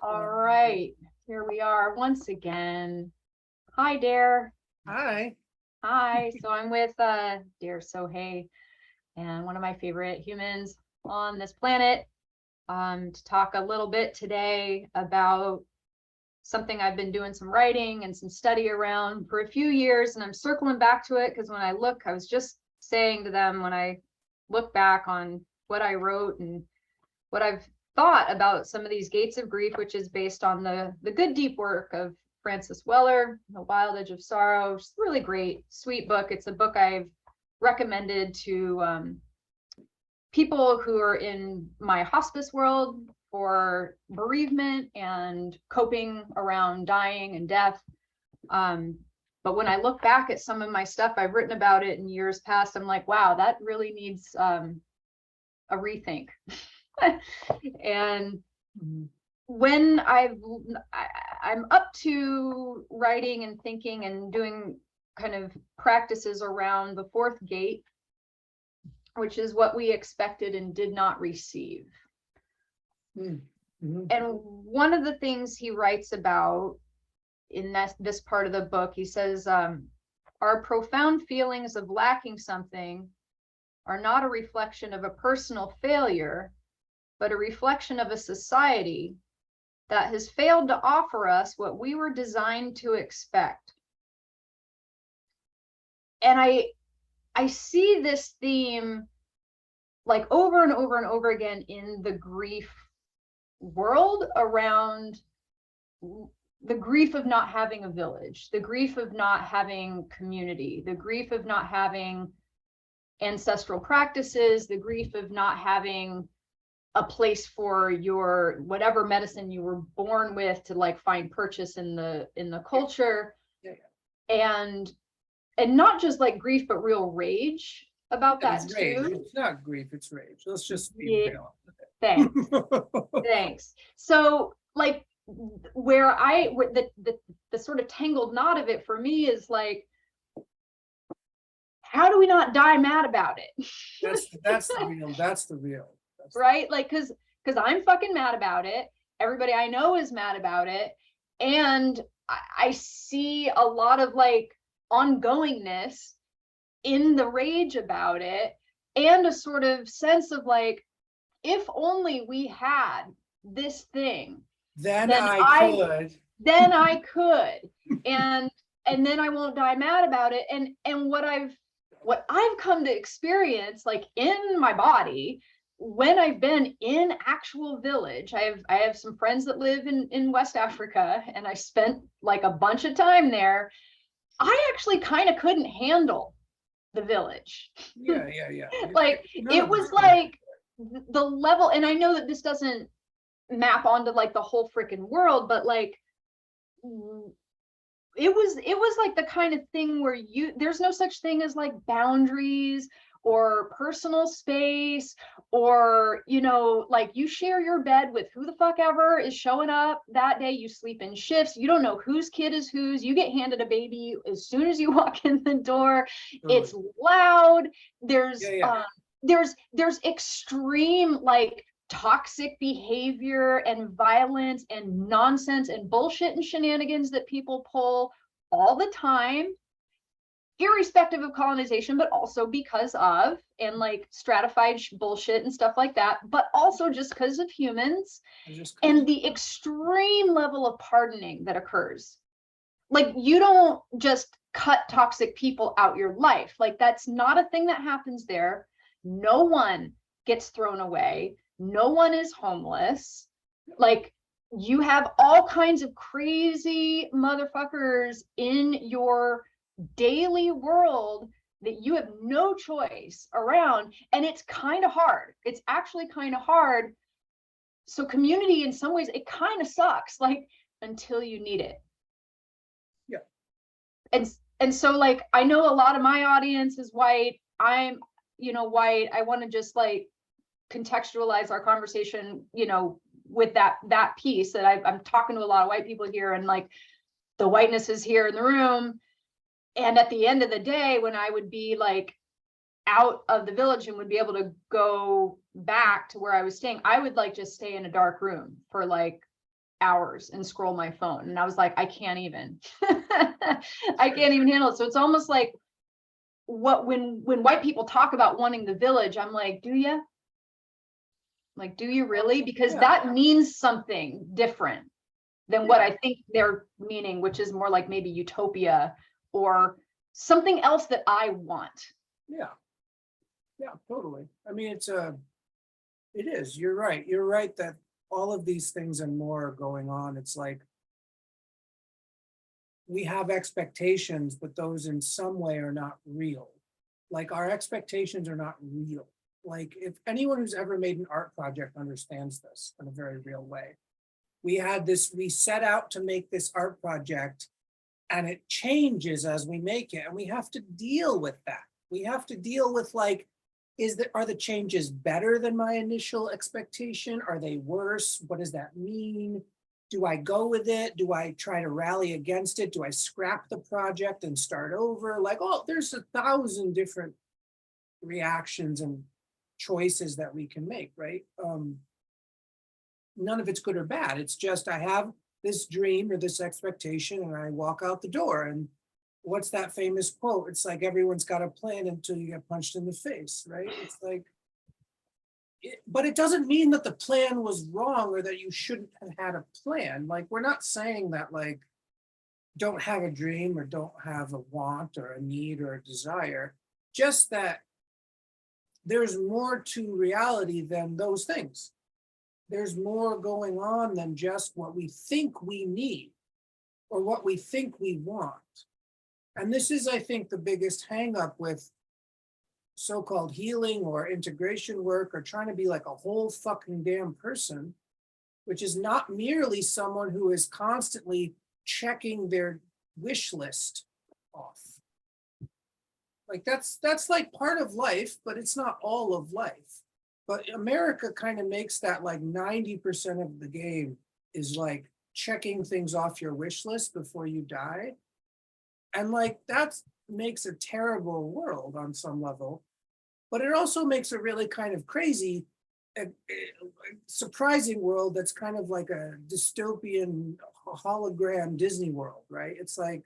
All right, here we are once again. Hi, Dare. Hi. Hi. So I'm with Dare Sohei, and one of my favorite humans on this planet, to talk a little bit today about something I've been doing some writing and some study around for a few years, and I'm circling back to it because when I look, I was just saying to them, when I look back on what I wrote and what I've thought about some of these gates of grief, which is based on the good deep work of Francis Weller, The Wild Edge of Sorrow. It's a really great, sweet book. It's a book I've recommended to people who are in my hospice world for bereavement and coping around dying and death. But when I look back at some of my stuff I've written about it in years past, I'm like, wow, that really needs a rethink. And when I'm up to writing and thinking and doing kind of practices around the fourth gate, which is what we expected and did not receive. Mm-hmm. And one of the things he writes about in this part of the book, he says, our profound feelings of lacking something are not a reflection of a personal failure, but a reflection of a society that has failed to offer us what we were designed to expect. And I see this theme like over and over and over again in the grief world, around the grief of not having a village, the grief of not having community, the grief of not having ancestral practices, the grief of not having a place for your whatever medicine you were born with to like find purchase in the culture. And not just like grief, but real rage about that It's too. rage. It's not grief, it's rage. Let's just be real. Thanks. Thanks. So like where the sort of tangled knot of it for me is like, how do we not die mad about it? That's the real. Right? Like, because I'm fucking mad about it. Everybody I know is mad about it. And I see a lot of like ongoingness in the rage about it, and a sort of sense of like, if only we had this thing, then I could. And then I won't die mad about it. And what I've come to experience, like in my body, when I've been in actual village, I have some friends that live in West Africa, and I spent like a bunch of time there. I actually kind of couldn't handle the village. Yeah. Like it was like the level, and I know that this doesn't map onto like the whole freaking world, but like it was like the kind of thing where there's no such thing as like boundaries or personal space, or like you share your bed with who the fuck ever is showing up that day. You sleep in shifts, you don't know whose kid is whose, you get handed a baby as soon as you walk in the door. It's loud. There's there's extreme like toxic behavior and violence and nonsense and bullshit and shenanigans that people pull all the time, irrespective of colonization, but also because of, and like stratified bullshit and stuff like that, but also just because of humans and the extreme level of pardoning that occurs. Like you don't just cut toxic people out your life. Like that's not a thing that happens there. No one gets thrown away. No one is homeless. Like you have all kinds of crazy motherfuckers in your daily world that you have no choice around. And it's kind of hard. It's actually kind of hard. So community in some ways, it kind of sucks, like until you need it. Yeah. And so like, I know a lot of my audience is white. I'm, white. I want to just like contextualize our conversation, with that piece that I'm talking to a lot of white people here, and like the whiteness is here in the room. And at the end of the day, when I would be like out of the village and would be able to go back to where I was staying, I would like just stay in a dark room for like hours and scroll my phone. And I was like, I can't even, I can't even handle it. So it's almost like when white people talk about wanting the village, I'm like, do you? Like, do you really? Because that means something different than what I think they're meaning, which is more like maybe utopia or something else that I want. Yeah. Yeah, totally. I mean, it is, you're right. You're right that all of these things and more are going on. It's like we have expectations, but those in some way are not real. Like our expectations are not real. Like if anyone who's ever made an art project understands this in a very real way. We set out to make this art project and it changes as we make it. And we have to deal with that. We have to deal with like, are the changes better than my initial expectation? Are they worse? What does that mean? Do I go with it? Do I try to rally against it? Do I scrap the project and start over? Like, oh, there's 1,000 different reactions and choices that we can make, right? None of it's good or bad. It's just I have this dream or this expectation and I walk out the door. And what's that famous quote? It's like everyone's got a plan until you get punched in the face, right? It's like, but it doesn't mean that the plan was wrong or that you shouldn't have had a plan. Like, we're not saying that like, don't have a dream or don't have a want or a need or a desire, just that there's more to reality than those things. There's more going on than just what we think we need or what we think we want. And this is, I think, the biggest hang up with so-called healing or integration work or trying to be like a whole fucking damn person, which is not merely someone who is constantly checking their wish list off. Like that's like part of life, but it's not all of life. But America kind of makes that like 90% of the game is like checking things off your wish list before you die. And like that makes a terrible world on some level, but it also makes a really kind of crazy, surprising world that's kind of like a dystopian hologram Disney world, right? It's like,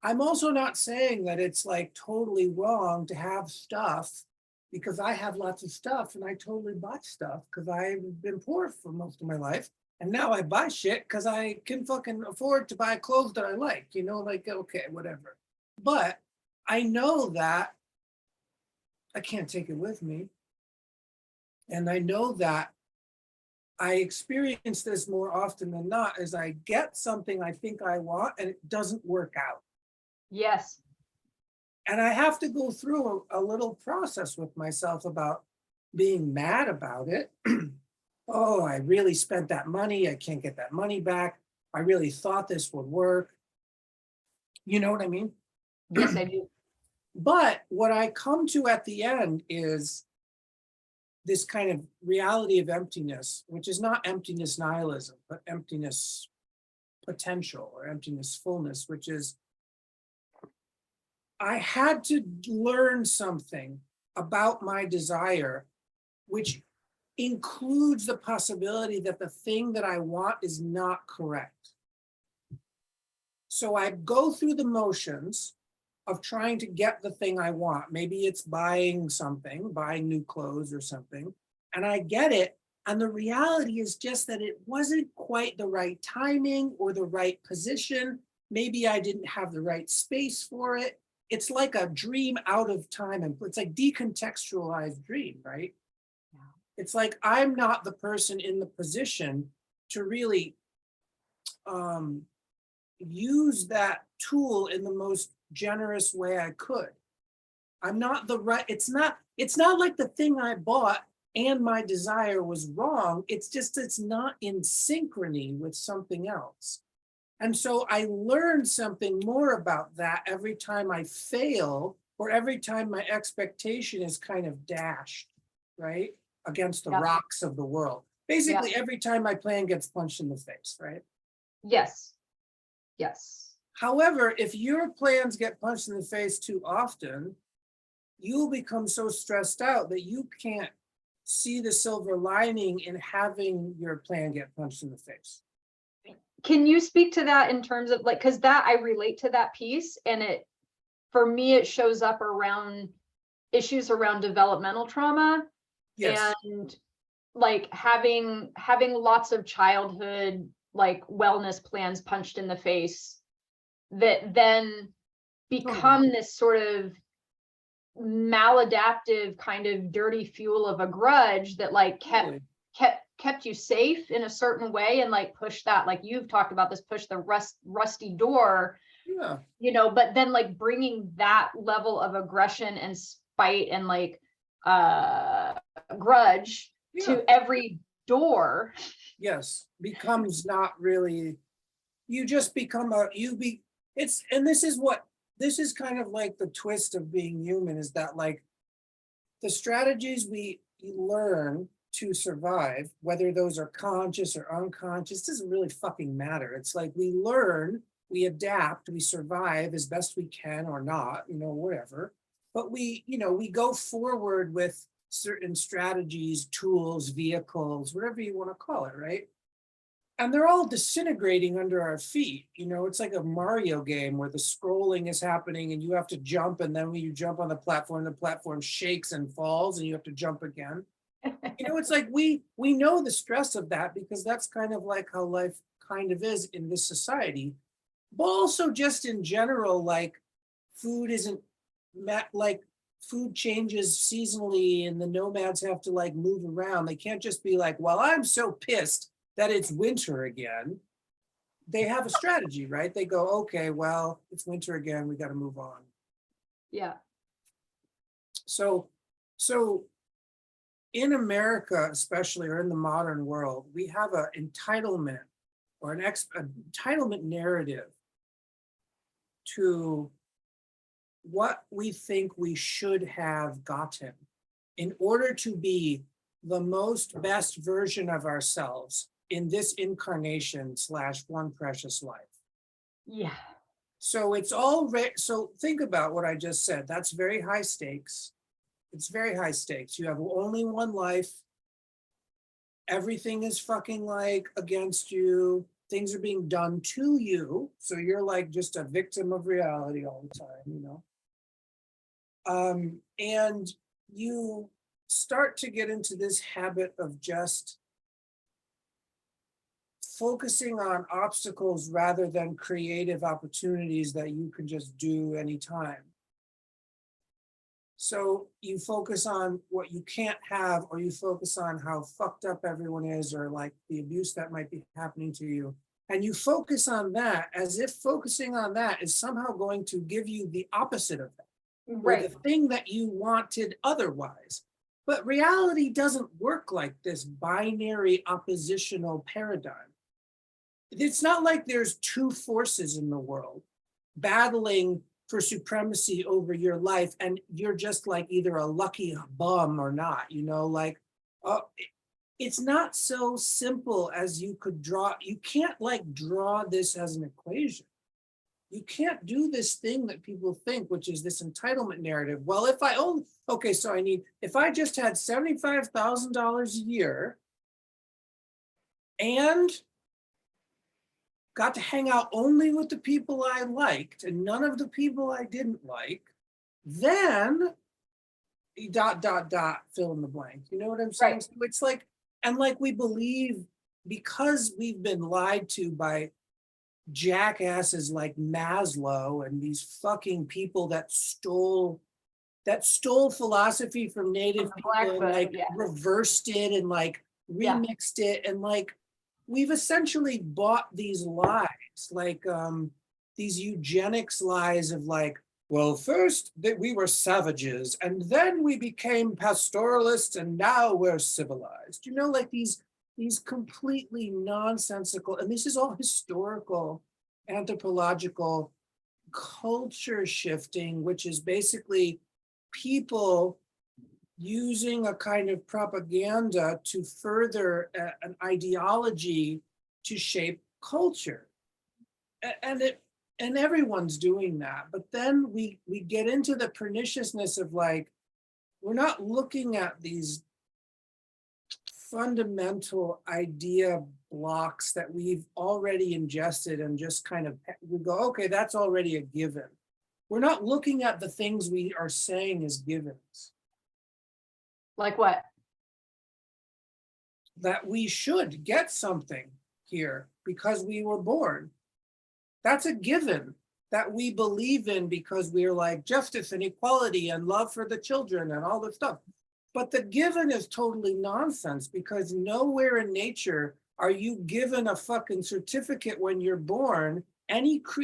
I'm also not saying that it's like totally wrong to have stuff, because I have lots of stuff and I totally bought stuff because I've been poor for most of my life. And now I buy shit because I can fucking afford to buy clothes that I like, you know, like, okay, whatever. But I know that I can't take it with me. And I know that I experience this more often than not as I get something I think I want and it doesn't work out. Yes. And I have to go through a little process with myself about being mad about it. Oh, I really spent that money. I can't get that money back. I really thought this would work. You know what I mean? Yes, I do. But what I come to at the end is this kind of reality of emptiness, which is not emptiness nihilism, but emptiness potential or emptiness fullness, which is I had to learn something about my desire, which includes the possibility that the thing that I want is not correct. So I go through the motions of trying to get the thing I want. Maybe it's buying something, buying new clothes or something, and I get it. And the reality is just that it wasn't quite the right timing or the right position. Maybe I didn't have the right space for it. It's like a dream out of time, and it's like decontextualized dream, right? Yeah. It's like I'm not the person in the position to really use that tool in the most generous way I could. I'm not the right, it's not like the thing I bought and my desire was wrong. It's just, it's not in synchrony with something else. And so I learned something more about that every time I fail or every time my expectation is kind of dashed, right? Against the rocks of the world. Basically, every time my plan gets punched in the face, right? Yes. Yes. However, if your plans get punched in the face too often, you'll become so stressed out that you can't see the silver lining in having your plan get punched in the face. can you speak to that in terms of like, because that I relate to that piece, and it, for me, it shows up around issues around developmental trauma Yes. and like having lots of childhood like wellness plans punched in the face that then Totally. become this sort of maladaptive kind of dirty fuel of a grudge that like Totally. kept you safe in a certain way, and like push that, like you've talked about this, push the rusty door, Yeah. you know, but then like bringing that level of aggression and spite and like uh grudge Yeah. to every door. Yes. Becomes not really, you just become it's, and this is kind of like the twist of being human, is that like the strategies we learn to survive, whether those are conscious or unconscious, doesn't really fucking matter. It's like we learn, we adapt, we survive as best we can or not, whatever. But we go forward with certain strategies, tools, vehicles, whatever you want to call it, right? And they're all disintegrating under our feet. It's like a Mario game where the scrolling is happening and you have to jump. And then when you jump on the platform shakes and falls and you have to jump again. It's like we know the stress of that because that's kind of like how life kind of is in this society. But also just in general, like food isn't like food changes seasonally and the nomads have to like move around. They can't just be like, well, I'm so pissed that it's winter again. They have a strategy, right? They go, okay, well, it's winter again. We got to move on. Yeah. So in America, especially, or in the modern world, we have an entitlement or an entitlement narrative to what we think we should have gotten in order to be the most best version of ourselves in this incarnation / one precious life. Yeah. So it's all so think about what I just said. That's very high stakes. It's very high stakes. You have only one life. Everything is fucking like against you. Things are being done to you. So you're like just a victim of reality all the time, and you start to get into this habit of just focusing on obstacles rather than creative opportunities that you can just do anytime. So you focus on what you can't have, or you focus on how fucked up everyone is, or like the abuse that might be happening to you. And you focus on that as if focusing on that is somehow going to give you the opposite of that. Right. Or the thing that you wanted otherwise. But reality doesn't work like this binary oppositional paradigm. It's not like there's two forces in the world battling for supremacy over your life, and you're just like either a lucky bum or not, it's not so simple as you could draw. You can't like draw this as an equation. You can't do this thing that people think, which is this entitlement narrative. Well, if I own, okay, so if I just had $75,000 a year and got to hang out only with the people I liked and none of the people I didn't like, then ... fill in the blank. You know what I'm saying? Right. So it's like, and like we believe, because we've been lied to by jackasses like Maslow and these fucking people that stole philosophy from native people and like reversed it and like remixed it, and like we've essentially bought these lies, like these eugenics lies of like, well, first that we were savages and then we became pastoralists and now we're civilized, like these completely nonsensical, and this is all historical, anthropological culture shifting, which is basically people using a kind of propaganda to further an ideology to shape culture. And everyone's doing that. But then we get into the perniciousness of like, we're not looking at these fundamental idea blocks that we've already ingested and just kind of, we go, okay, that's already a given. We're not looking at the things we are saying as givens. Like what? That we should get something here because we were born. That's a given that we believe in because we're like justice and equality and love for the children and all this stuff. But the given is totally nonsense because nowhere in nature are you given a fucking certificate when you're born.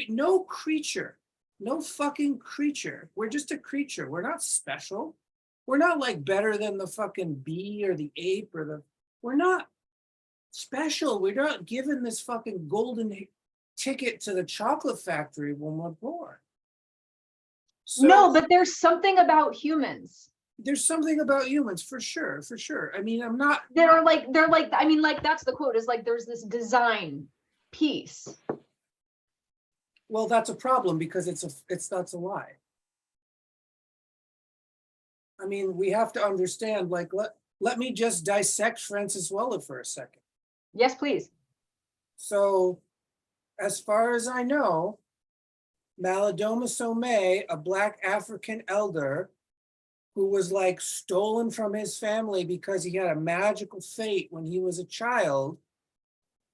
No creature, no fucking creature. We're just a creature. We're not special. We're not like better than the fucking bee or the ape or the, we're not special. We're not given this fucking golden ticket to the chocolate factory when we're born. So, no, but there's something about humans. There's something about humans for sure, for sure. I mean, I'm not. They're like, I mean, like that's the quote is like, there's this design piece. Well, that's a problem because that's a lie. I mean, we have to understand, like, let me just dissect Francis Weller for a second. Yes, please. So, as far as I know, Malidoma Somé, a Black African elder who was like stolen from his family because he had a magical fate when he was a child,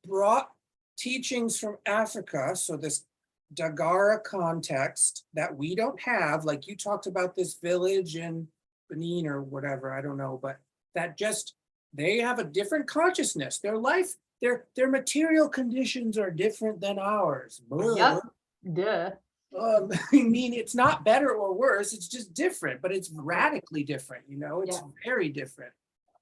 brought teachings from Africa. So this Dagara context that we don't have, like you talked about this village in Benin or whatever, I don't know, but that just, they have a different consciousness. Their life, their material conditions are different than ours. Yep. Duh. I mean, it's not better or worse, it's just different, but it's radically different, you know, it's very different.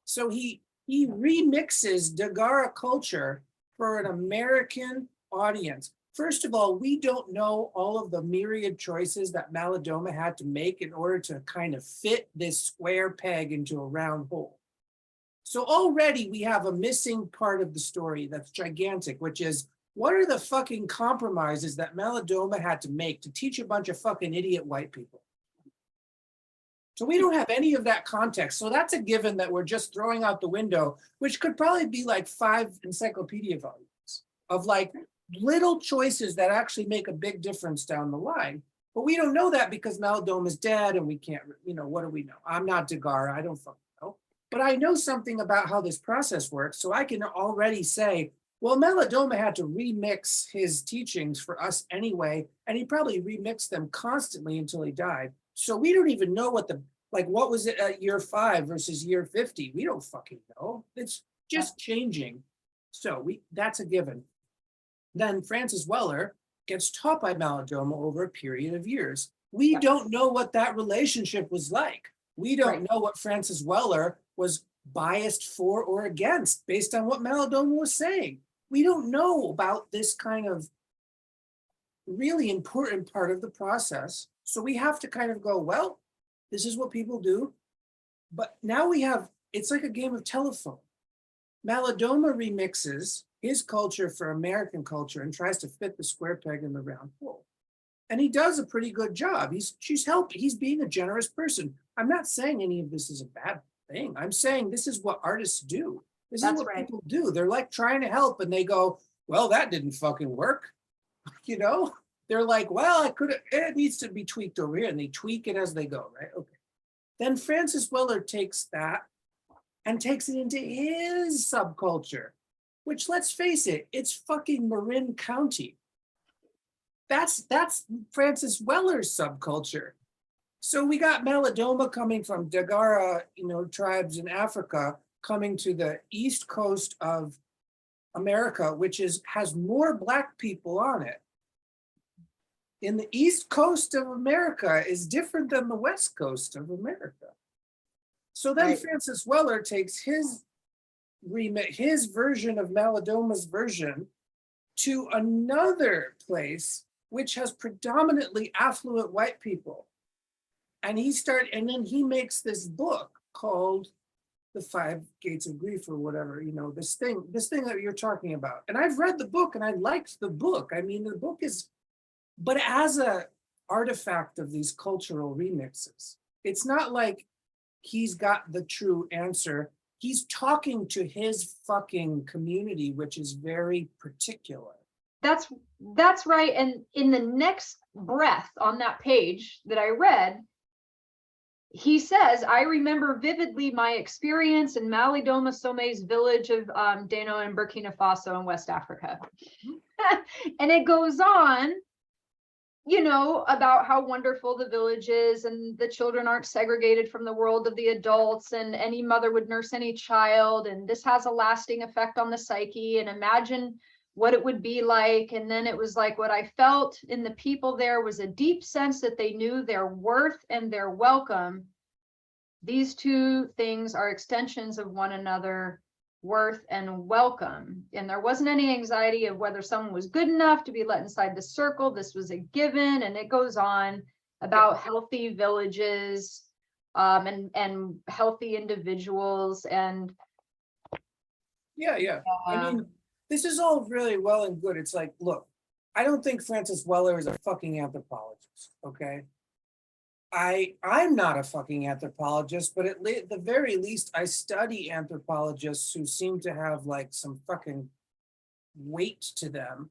So he remixes Dagara culture for an American audience. First of all, we don't know all of the myriad choices that Malidoma had to make in order to kind of fit this square peg into a round hole. So already we have a missing part of the story that's gigantic, which is, what are the fucking compromises that Malidoma had to make to teach a bunch of fucking idiot white people? So we don't have any of that context. So that's a given that we're just throwing out the window, which could probably be like 5 encyclopedia volumes of like little choices that actually make a big difference down the line. But we don't know that because Malidoma is dead and we can't, you know, what do we know? I'm not Dagara, I don't fucking know. But I know something about how this process works. So I can already say, well, Malidoma had to remix his teachings for us anyway, and he probably remixed them constantly until he died. So we don't even know what what was it at year 5 versus year 50? We don't fucking know. It's just changing. So that's a given. Then Francis Weller gets taught by Malidoma over a period of years. We don't know what that relationship was like. We don't know what Francis Weller was biased for or against based on what Malidoma was saying. We don't know about this kind of really important part of the process. So we have to kind of go, well, this is what people do. But now we have, it's like a game of telephone. Malidoma remixes his culture for American culture and tries to fit the square peg in the round hole. And he does a pretty good job. He's being a generous person. I'm not saying any of this is a bad thing. I'm saying this is what artists do. This is what people do. They're like trying to help and they go, well, that didn't fucking work. You know, they're like, well, it needs to be tweaked over here. And they tweak it as they go, right? Okay. Then Francis Weller takes that and takes it into his subculture, which, let's face it, it's fucking Marin County. That's Francis Weller's subculture. So we got Malidoma coming from Dagara, tribes in Africa, coming to the east coast of America, which has more Black people on it. In the east coast of America is different than the west coast of America. So then Francis Weller takes his version of Malidoma's version to another place which has predominantly affluent white people. And then he makes this book called The 5 Gates of Grief or whatever, this thing that you're talking about. And I've read the book and I liked the book. I mean, the book is, but as a artifact of these cultural remixes, it's not like he's got the true answer he's talking to his fucking community, which is very particular. That's right. And in the next breath on that page that I read, he says, I remember vividly my experience in Malidoma Some's village of Dano in Burkina Faso in West Africa. And it goes on, you know, about how wonderful the village is, and the children aren't segregated from the world of the adults, and any mother would nurse any child, and this has a lasting effect on the psyche, and imagine what it would be like. And then it was like, what I felt in the people there was a deep sense that they knew their worth and their welcome. These two things are extensions of one another, worth and welcome. And there wasn't any anxiety of whether someone was good enough to be let inside the circle. This was a given. And it goes on about healthy villages, and healthy individuals. And I mean, this is all really well and good. It's like, look, I don't think Francis Weller is a fucking anthropologist, okay? I'm not a fucking anthropologist, but at the very least, I study anthropologists who seem to have like some fucking weight to them.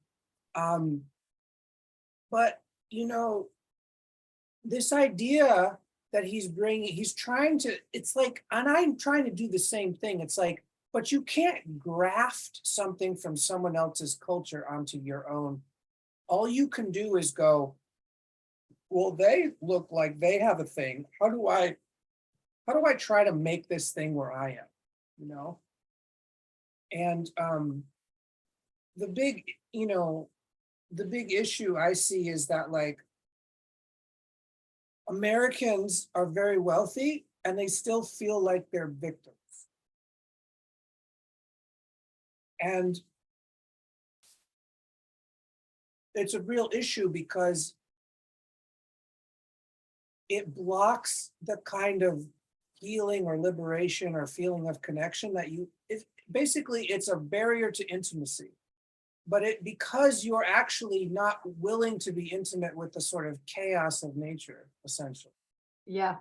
But you know, this idea that he's bringing, he's trying to, it's like, and I'm trying to do the same thing. It's like, but you can't graft something from someone else's culture onto your own. All you can do is go, well, they look like they have a thing. How do I try to make this thing where I am, you know? And the big issue I see is that like Americans are very wealthy and they still feel like they're victims. And it's a real issue because it blocks the kind of healing or liberation or feeling of connection that basically it's a barrier to intimacy. But because you're actually not willing to be intimate with the sort of chaos of nature, essentially. yeah.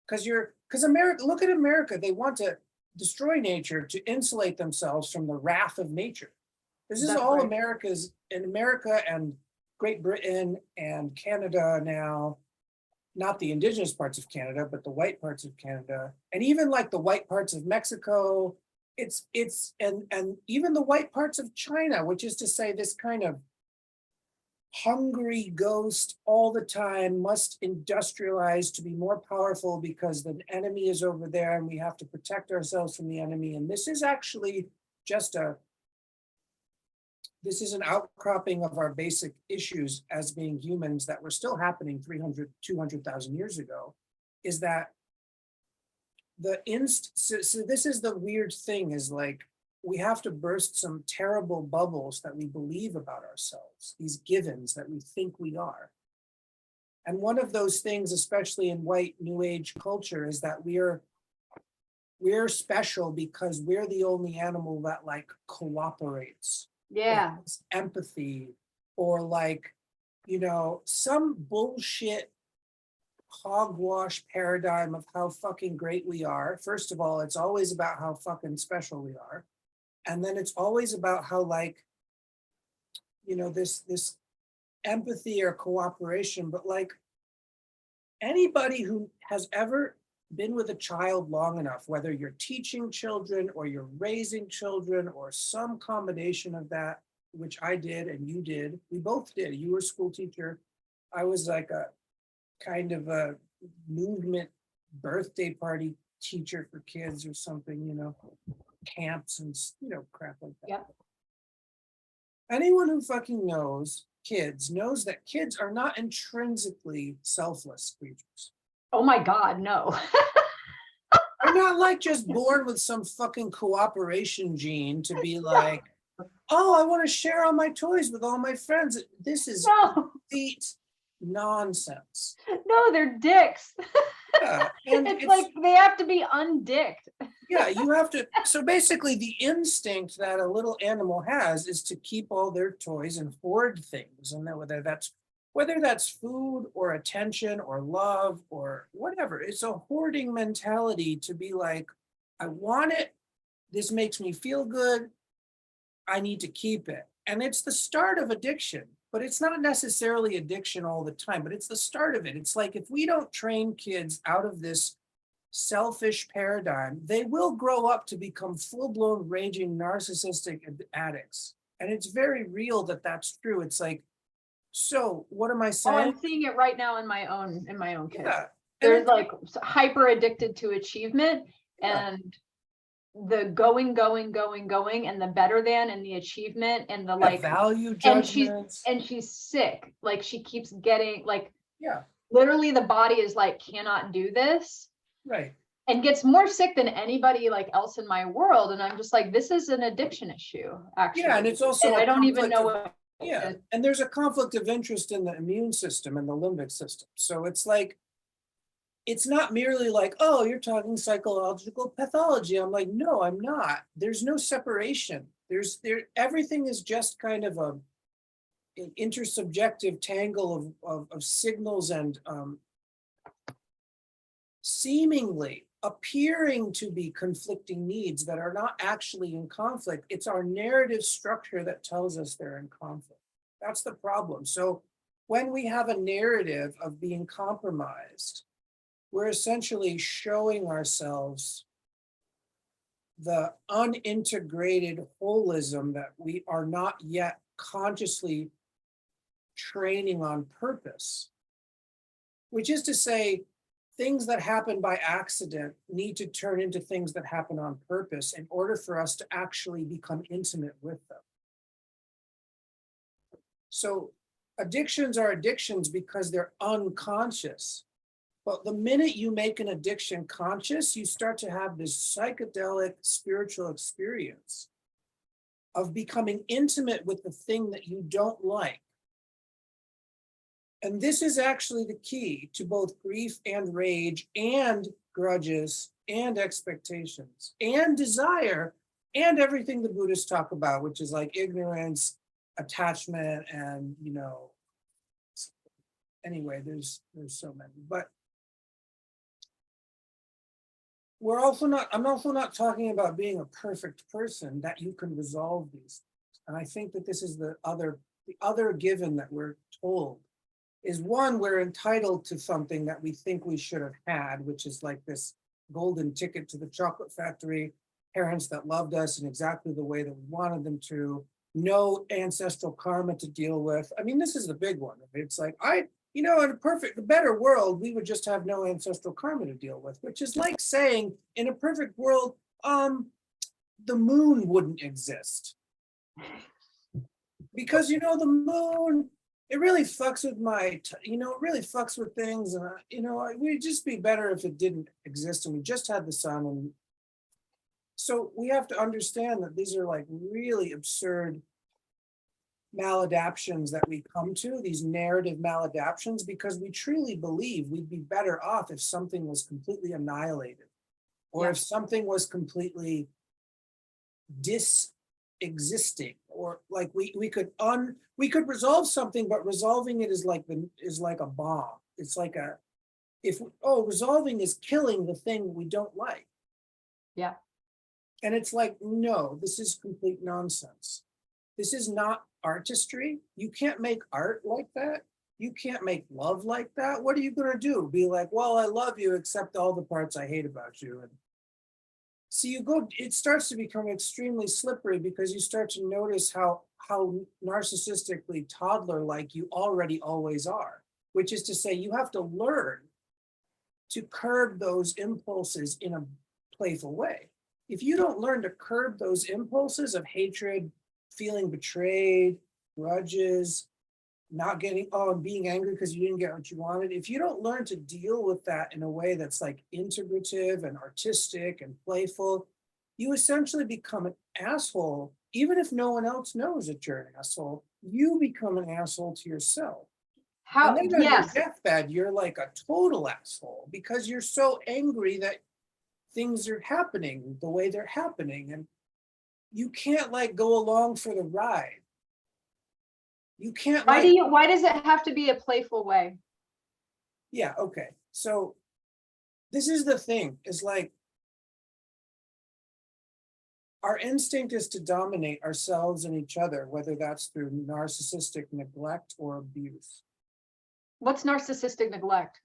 Because America, look at America, they want to destroy nature to insulate themselves from the wrath of nature. This is all right. In America and Great Britain and Canada now, not the indigenous parts of Canada, but the white parts of Canada, and even like the white parts of Mexico, and even the white parts of China, which is to say this kind of hungry ghost all the time must industrialize to be more powerful because the enemy is over there and we have to protect ourselves from the enemy. And this is actually just this is an outcropping of our basic issues as being humans that were still happening 300, 200,000 years ago, is that so this is the weird thing, is like, we have to burst some terrible bubbles that we believe about ourselves, these givens that we think we are. And one of those things, especially in white New Age culture, is that we're special because we're the only animal that like cooperates. Yeah. Empathy, or like, you know, some bullshit hogwash paradigm of how fucking great we are. First of all, it's always about how fucking special we are. And then it's always about how like, you know, this empathy or cooperation, but like anybody who has ever been with a child long enough, whether you're teaching children or you're raising children or some combination of that, which I did and you did, we both did. You were a school teacher. I was like a kind of a movement birthday party teacher for kids or something, you know, camps and, you know, crap like that. Yep. Anyone who fucking knows kids knows that kids are not intrinsically selfless creatures. Oh my God, no. They're not like just born with some fucking cooperation gene to be like, oh, I want to share all my toys with all my friends. This is complete nonsense. No, they're dicks. Yeah, and it's like they have to be undicked. Yeah, you have to. So basically, the instinct that a little animal has is to keep all their toys and hoard things, and that whether that's food or attention or love or whatever, it's a hoarding mentality to be like, I want it, this makes me feel good, I need to keep it. And it's the start of addiction, but it's not necessarily addiction all the time, but it's the start of it. It's like if we don't train kids out of this selfish paradigm, they will grow up to become full-blown raging narcissistic addicts. And it's very real that that's true. It's like, so what am I Oh, saying? I'm seeing it right now in my own kids. Yeah. They're And like hyper addicted to achievement yeah, and the going, and the better than and the achievement and the yeah, like. value And judgments. she's sick. Like she keeps getting like Yeah, literally the body is like, cannot do this. right. And gets more sick than anybody like else in my world. And I'm just like, this is an addiction issue, actually. Yeah, and it's And also I a don't even conflict know of, what. yeah, and there's a conflict of interest in the immune system and the limbic system. So it's like, it's not merely like, oh, you're talking psychological pathology. I'm like, no, I'm not. There's no separation. Everything is just kind of an intersubjective tangle of signals and seemingly appearing to be conflicting needs that are not actually in conflict. It's our narrative structure that tells us they're in conflict. That's the problem. So when we have a narrative of being compromised, we're essentially showing ourselves the unintegrated holism that we are not yet consciously training on purpose, which is to say, things that happen by accident need to turn into things that happen on purpose in order for us to actually become intimate with them. So addictions are addictions because they're unconscious. But the minute you make an addiction conscious, you start to have this psychedelic spiritual experience of becoming intimate with the thing that you don't like. And this is actually the key to both grief and rage and grudges and expectations and desire and everything the Buddhists talk about, which is like ignorance, attachment, and anyway, there's so many. But I'm also not talking about being a perfect person that you can resolve these things. And I think that this is the other given that we're told is one, we're entitled to something that we think we should have had, which is like this golden ticket to the chocolate factory, parents that loved us in exactly the way that we wanted them to, no ancestral karma to deal with. I mean, this is the big one. It's like, in a better world, we would just have no ancestral karma to deal with, which is like saying in a perfect world, the moon wouldn't exist. Because, the moon, it really fucks with it really fucks with things. And, we'd just be better if it didn't exist and we just had the sun. And so we have to understand that these are like really absurd maladaptions that we come to, these narrative maladaptions, because we truly believe we'd be better off if something was completely annihilated or if something was completely existing, or like we could resolve something, but resolving it is like a bomb. It's like resolving is killing the thing we don't like. Yeah. And it's like, no, this is complete nonsense. This is not artistry. You can't make art like that. You can't make love like that. What are you going to do? Be like, well, I love you, except all the parts I hate about you. And so it starts to become extremely slippery because you start to notice how narcissistically toddler-like you already always are, which is to say you have to learn to curb those impulses in a playful way. If you don't learn to curb those impulses of hatred, feeling betrayed, grudges, being angry because you didn't get what you wanted. If you don't learn to deal with that in a way that's like integrative and artistic and playful, you essentially become an asshole. Even if no one else knows that you're an asshole, you become an asshole to yourself. And then on your deathbed, you're like a total asshole because you're so angry that things are happening the way they're happening. And you can't like go along for the ride. You can't. Why does it have to be a playful way? Yeah, okay. So this is the thing, is like, our instinct is to dominate ourselves and each other, whether that's through narcissistic neglect or abuse. What's narcissistic neglect?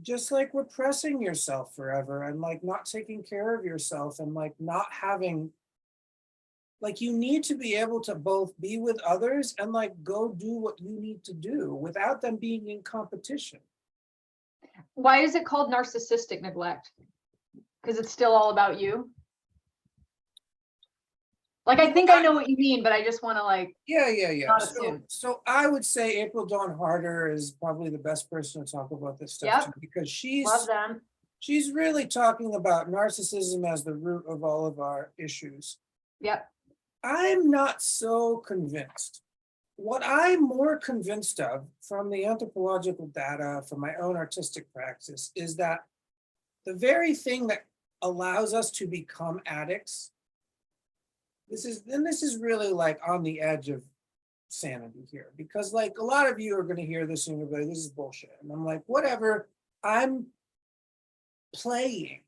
Just like repressing yourself forever and like not taking care of yourself and like not having, like you need to be able to both be with others and like go do what you need to do without them being in competition. Why is it called narcissistic neglect? Because it's still all about you. Like, I think I know what you mean, but I just want to like, Yeah. not So, assume. so I would say April Dawn Harder is probably the best person to talk about this stuff Yep. too, because Love them. she's really talking about narcissism as the root of all of our issues. Yep. I'm not so convinced. What I'm more convinced of from the anthropological data, from my own artistic practice, is that the very thing that allows us to become addicts, this is really like on the edge of sanity here, because like a lot of you are going to hear this and you're going, this is bullshit. And I'm like, whatever, I'm playing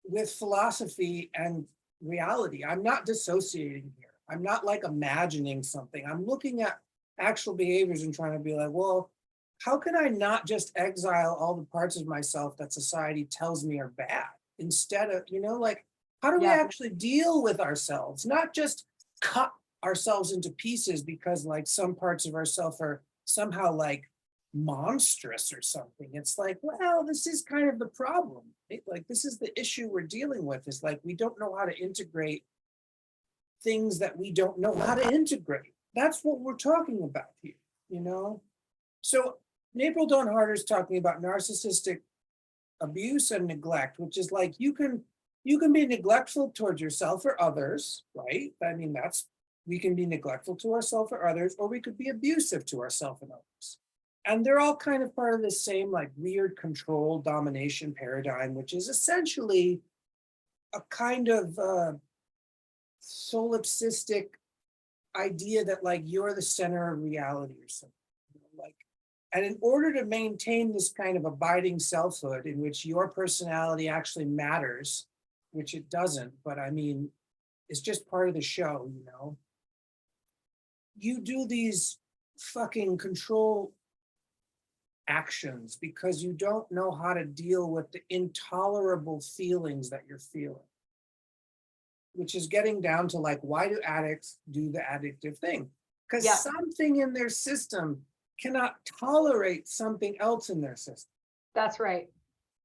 with philosophy and reality. I'm not dissociating here. I'm not like imagining something. I'm looking at actual behaviors and trying to be like, well, how can I not just exile all the parts of myself that society tells me are bad instead of, like, how do we actually deal with ourselves, not just cut ourselves into pieces because like some parts of ourselves are somehow like monstrous or something. It's like, well, this is kind of the problem. Like, this is the issue we're dealing with, is like, we don't know how to integrate things that we don't know how to integrate. That's what we're talking about here, So April Dawn Harder is talking about narcissistic abuse and neglect, which is like, you can be neglectful towards yourself or others, right? I mean, we can be neglectful to ourselves or others, or we could be abusive to ourselves and others. And they're all kind of part of the same like weird control domination paradigm, which is essentially a kind of solipsistic idea that like you're the center of reality or something. Like, and in order to maintain this kind of abiding selfhood in which your personality actually matters, which it doesn't, but I mean, it's just part of the show, you do these fucking control actions because you don't know how to deal with the intolerable feelings that you're feeling, which is getting down to like, why do addicts do the addictive thing? Because something in their system cannot tolerate something else in their system. That's right.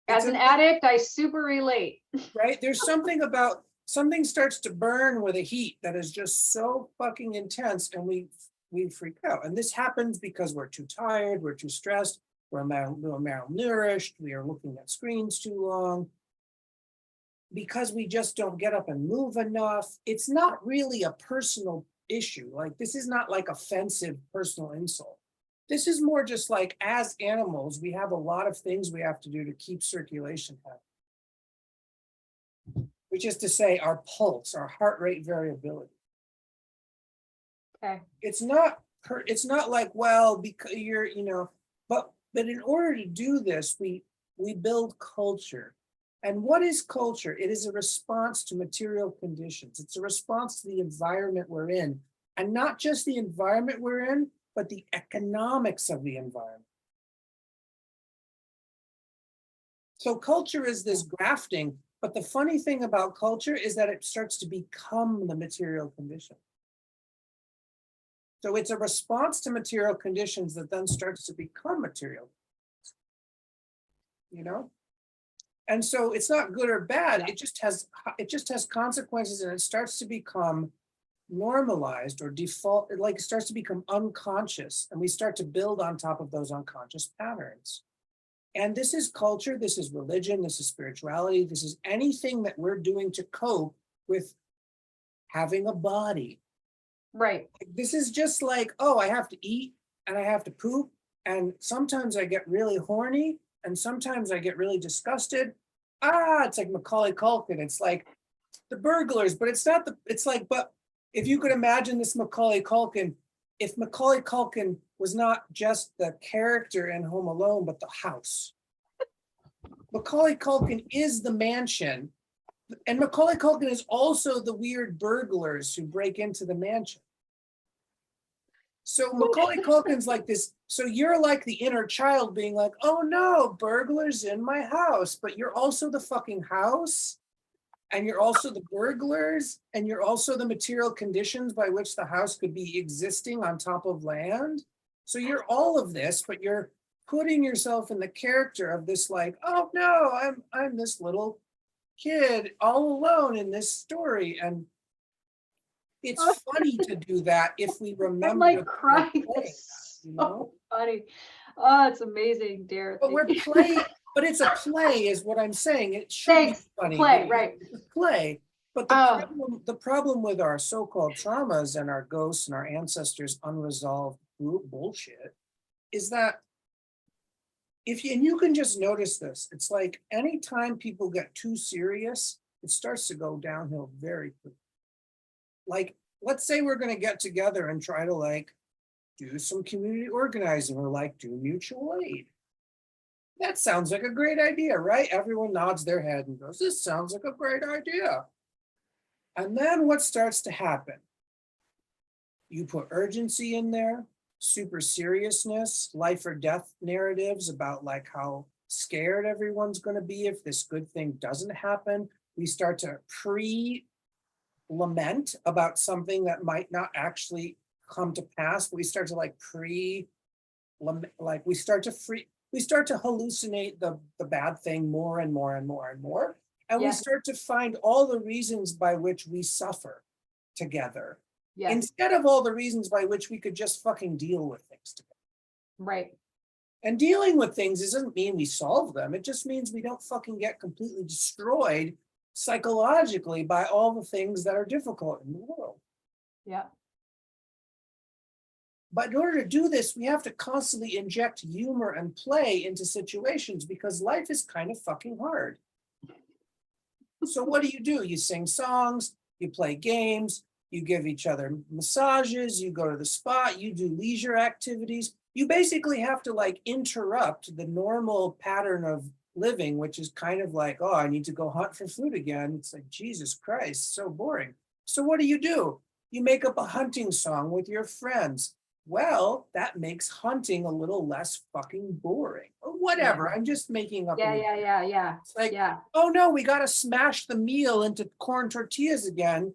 As an addict, I super relate. Right? There's something about, something starts to burn with a heat that is just so fucking intense, and we freak out. And this happens because we're too tired, we're too stressed, we're malnourished, we are looking at screens too long, because we just don't get up and move enough. It's not really a personal issue. Like, this is not like offensive personal insult. This is more just like, as animals, we have a lot of things we have to do to keep circulation happening. Which is to say, our pulse, our heart rate variability. Okay. It's not like, well, because you're, but in order to do this, we build culture. And what is culture? It is a response to material conditions. It's a response to the environment we're in. And not just the environment we're in, but the economics of the environment. So culture is this grafting, but the funny thing about culture is that it starts to become the material condition. So it's a response to material conditions that then starts to become material, And so it's not good or bad. It just has consequences, and it starts to become normalized or default, like it starts to become unconscious, and we start to build on top of those unconscious patterns. And this is culture, this is religion, this is spirituality, this is anything that we're doing to cope with having a body. Right. This is just like, oh, I have to eat and I have to poop, and sometimes I get really horny and sometimes I get really disgusted. It's like Macaulay Culkin. It's like The Burglars, but it's not it's like, but if you could imagine this Macaulay Culkin, if Macaulay Culkin was not just the character in Home Alone, but the house. Macaulay Culkin is the mansion And Macaulay Culkin is also the weird burglars who break into the mansion. So Macaulay Culkin's like this. So you're like the inner child being like, oh no, burglars in my house, but you're also the fucking house. And you're also the burglars, and you're also the material conditions by which the house could be existing on top of land. So you're all of this, but you're putting yourself in the character of this, like, oh no, I'm this little kid all alone in this story. And it's funny to do that if we remember. I'm like crying. You It's know? so funny. Oh, it's amazing, Dare. But we're playing, but it's a play, is what I'm saying. It should be funny. Play, right. It's a play. But the problem with our so-called traumas and our ghosts and our ancestors' unresolved bullshit is that if you, and you can just notice this, it's like anytime people get too serious, it starts to go downhill very quickly. Like, let's say we're going to get together and try to like do some community organizing or like do mutual aid. That sounds like a great idea, right? Everyone nods their head and goes, this sounds like a great idea. And then what starts to happen? You put urgency in there, super seriousness, life or death narratives about like how scared everyone's going to be if this good thing doesn't happen. We start to lament about something that might not actually come to pass. We start to like we start to hallucinate the bad thing more and more and more and more. And we start to find all the reasons by which we suffer together. Instead of all the reasons by which we could just fucking deal with things together. Right. And dealing with things doesn't mean we solve them. It just means we don't fucking get completely destroyed psychologically by all the things that are difficult in the world. Yeah. But in order to do this, we have to constantly inject humor and play into situations because life is kind of fucking hard. So what do? You sing songs, you play games, you give each other massages, you go to the spa, you do leisure activities. You basically have to like interrupt the normal pattern of living, which is kind of like, oh, I need to go hunt for food again. It's like, Jesus Christ, so boring. So what do? You make up a hunting song with your friends. Well, that makes hunting a little less fucking boring or whatever. Yeah. I'm just making up. Yeah. It's like, oh no, we got to smash the meal into corn tortillas again.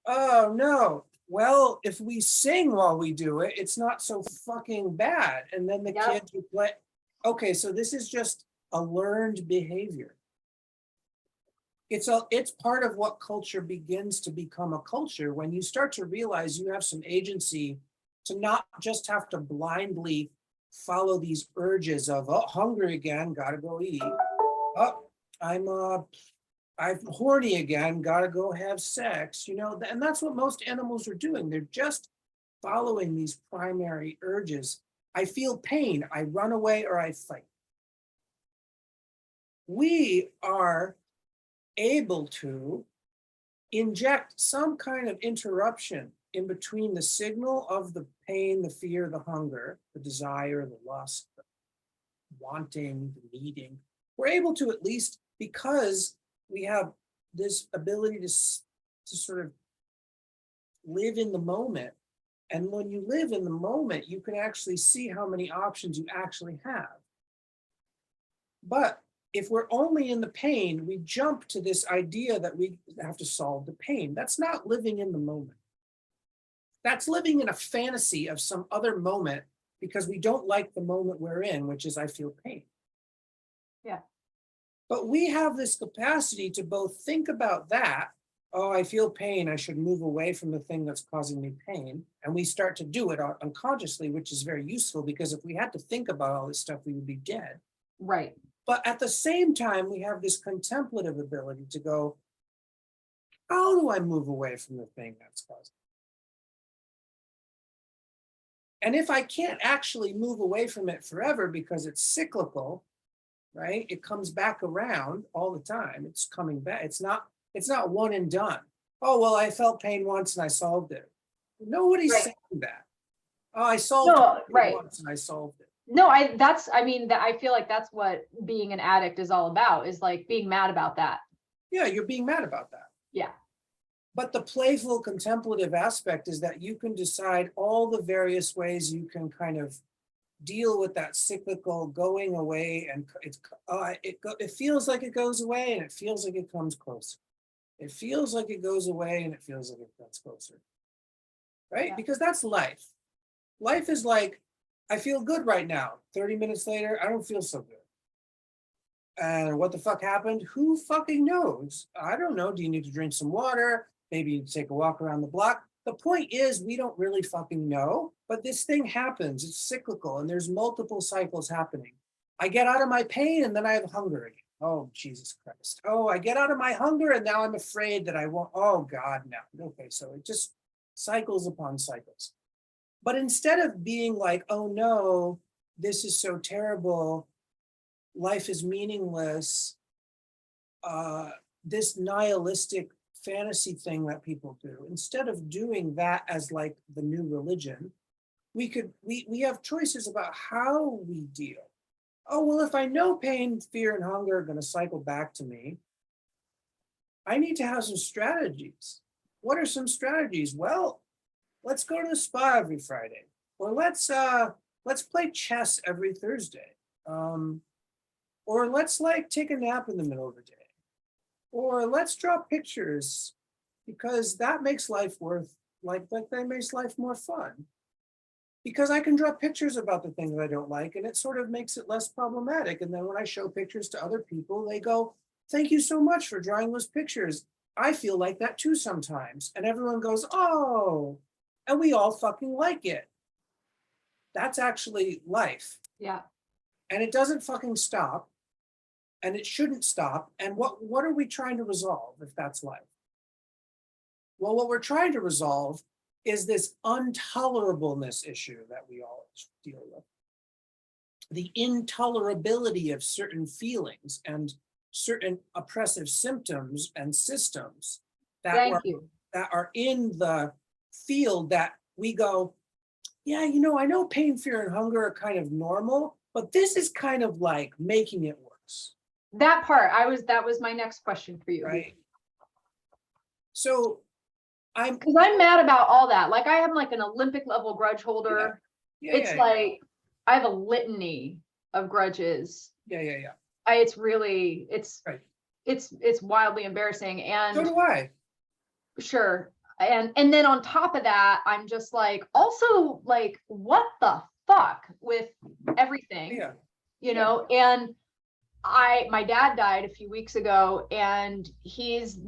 Oh no. Well, if we sing while we do it, it's not so fucking bad. And then the kids would play. Okay, so this is just a learned behavior. It's part of what culture begins to become a culture when you start to realize you have some agency to not just have to blindly follow these urges of, oh, hungry again, gotta go eat. Oh, I'm horny again, gotta go have sex, and that's what most animals are doing. They're just following these primary urges. I feel pain, I run away or I fight. We are able to inject some kind of interruption in between the signal of the pain, the fear, the hunger, the desire, the lust, the wanting, the needing. We're able to, at least because we have this ability to sort of live in the moment. And when you live in the moment, you can actually see how many options you actually have. But if we're only in the pain, we jump to this idea that we have to solve the pain. That's not living in the moment. That's living in a fantasy of some other moment because we don't like the moment we're in, which is I feel pain. Yeah. But we have this capacity to both think about that, oh, I feel pain, I should move away from the thing that's causing me pain. And we start to do it unconsciously, which is very useful because if we had to think about all this stuff, we would be dead. Right. But at the same time, we have this contemplative ability to go, how do I move away from the thing that's causing? And if I can't actually move away from it forever because it's cyclical, right? It comes back around all the time. It's coming back. It's not one and done. Oh, well, I felt pain once and I solved it. Nobody's saying that. Oh, I solved it once and I solved it. No, I feel like that's what being an addict is all about, is like being mad about that. Yeah, you're being mad about that. Yeah. But the playful contemplative aspect is that you can decide all the various ways you can kind of deal with that cyclical going away, and it feels like it goes away and it feels like it comes closer. It feels like it goes away and it feels like it comes closer. Right? Yeah. Because that's life. Life is like, I feel good right now. 30 minutes later, I don't feel so good. And what the fuck happened? Who fucking knows? I don't know. Do you need to drink some water? Maybe you take a walk around the block. The point is, we don't really fucking know, but this thing happens. It's cyclical and there's multiple cycles happening. I get out of my pain and then I have hunger again. Oh, Jesus Christ. Oh, I get out of my hunger and now I'm afraid that I won't. Oh, God, no. Okay, so it just cycles upon cycles. But instead of being like, oh no, this is so terrible, life is meaningless, this nihilistic fantasy thing that people do, instead of doing that as like the new religion, we have choices about how we deal. Oh, well, if I know pain, fear, and hunger are going to cycle back to me, I need to have some strategies. What are some strategies? Well, let's go to the spa every Friday, or let's play chess every Thursday, or let's like take a nap in the middle of the day, or let's draw pictures, because that makes life that makes life more fun. Because I can draw pictures about the things I don't like, and it sort of makes it less problematic. And then when I show pictures to other people, they go, "Thank you so much for drawing those pictures. I feel like that too sometimes." And everyone goes, "Oh," and we all fucking like it. That's actually life. Yeah. And it doesn't fucking stop. And it shouldn't stop. And what are we trying to resolve if that's life? Well, what we're trying to resolve is this intolerableness issue that we all deal with. The intolerability of certain feelings and certain oppressive symptoms and systems that are in the field that we go, yeah, I know pain, fear, and hunger are kind of normal, but this is kind of like making it worse. That part, that was my next question for you. Right. So because I'm mad about all that. Like I am like an Olympic level grudge holder. It's like I have a litany of grudges. Yeah. It's really, it's right. It's wildly embarrassing. And so do I. Sure. And then on top of that, I'm just like, also like, what the fuck with everything, you know? And my dad died a few weeks ago, and he's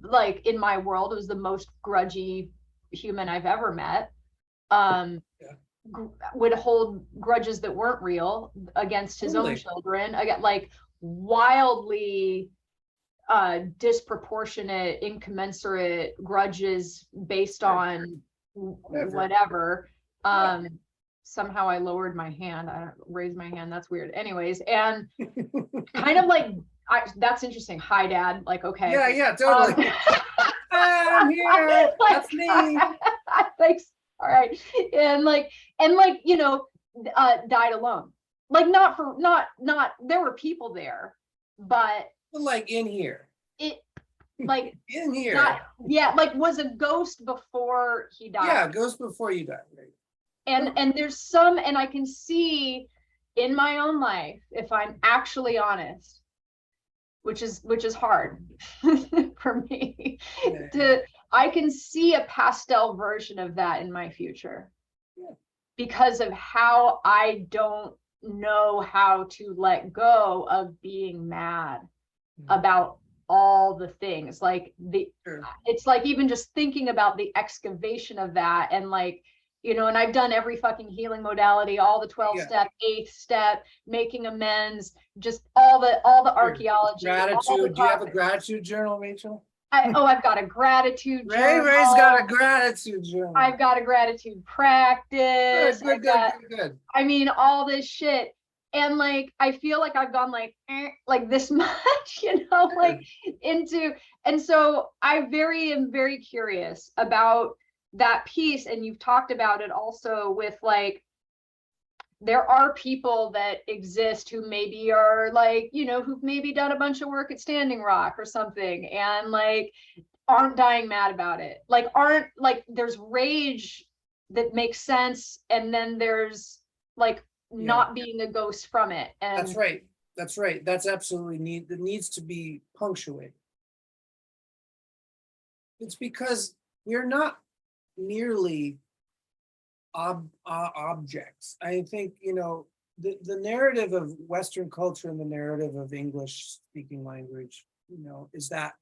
like in my world, was the most grudgy human I've ever met. Would hold grudges that weren't real against his own children. I got like wildly disproportionate, incommensurate grudges based on whatever. Somehow I lowered my hand. I don't raise my hand. That's weird. Anyways, and kind of like, that's interesting. Hi, Dad. Like, okay. Yeah, totally. I'm here. That's me. Thanks. All right. And like, died alone. Like not, there were people there, but like in here. Like in here. Like was a ghost before he died. Yeah, ghost before you died. Right. And there's some, and I can see in my own life, if I'm actually honest, which is hard for me, I can see a pastel version of that in my future because of how I don't know how to let go of being mad about all the things. Like it's like even just thinking about the excavation of that, and like, and I've done every fucking healing modality, all the 12 step, 8th step, making amends, just all the archaeology. Gratitude. Do you have a gratitude journal, Rachel? I've got a gratitude journal. Ray's got a gratitude journal. I've got a gratitude practice. Good. I mean, all this shit. And like, I feel like I've gone like this much, like into, and so I am very curious about that piece. And you've talked about it also with like there are people that exist who maybe are like, you know, who've maybe done a bunch of work at Standing Rock or something, and like aren't dying mad about it. Like aren't like, there's rage that makes sense, and then there's like Yeah, not being a ghost from it. And that's right. That's right. That's absolutely it needs to be punctuated. It's because we're not merely objects. I think, you know, the narrative of Western culture and the narrative of English speaking language, you know, is that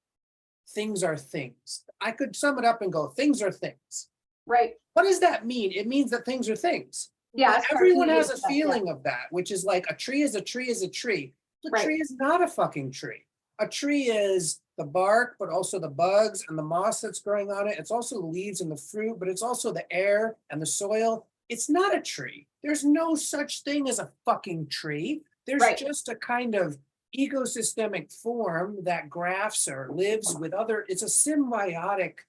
things are things. I could sum it up and go, things are things. right. What does that mean? It means that things are things. Yeah, But as far as everyone me has a stuff, yeah. feeling of that, which is like a tree is a tree is a tree. The Right. tree is not a fucking tree. A tree is the bark, but also the bugs and the moss that's growing on it. It's also the leaves and the fruit, but it's also the air and the soil. It's not a tree. There's no such thing as a fucking tree. There's Right. just a kind of ecosystemic form that grafts or lives with other, it's a symbiotic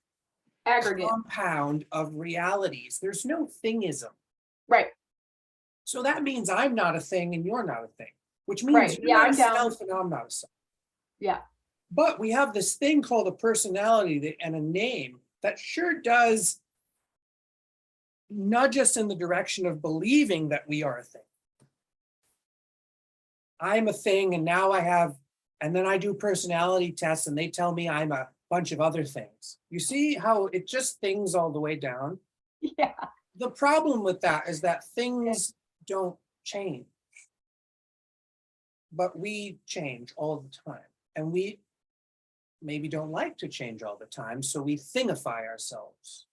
Aggregate. compound of realities. There's no thingism. Right. So that means I'm not a thing and you're not a thing, which means Right. you're Yeah, not I'm a down. self and I'm not a self. Yeah. But we have this thing called a personality and a name that sure does nudge us in the direction of believing that we are a thing. I'm a thing, and now I have, and then I do personality tests and they tell me I'm a bunch of other things. You see how it just things all the way down? Yeah. The problem with that is that things don't change, but we change all the time. And we maybe don't like to change all the time, so we thingify ourselves.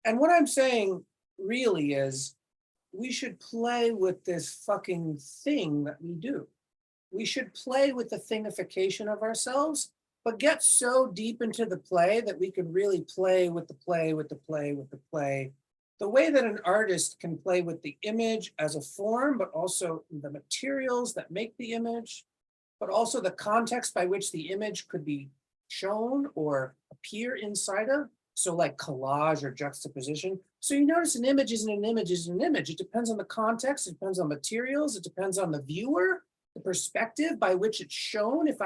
And what I'm saying really is we should play with this fucking thing that we do. We should play with the thingification of ourselves, but get so deep into the play that we can really play with the play, with the play, with the play. The way that an artist can play with the image as a form, but also the materials that make the image, but also the context by which the image could be shown or appear inside of. So like collage or juxtaposition. So you notice an image isn't an image, isn't an image. It depends on the context, it depends on materials, it depends on the viewer, the perspective by which it's shown. If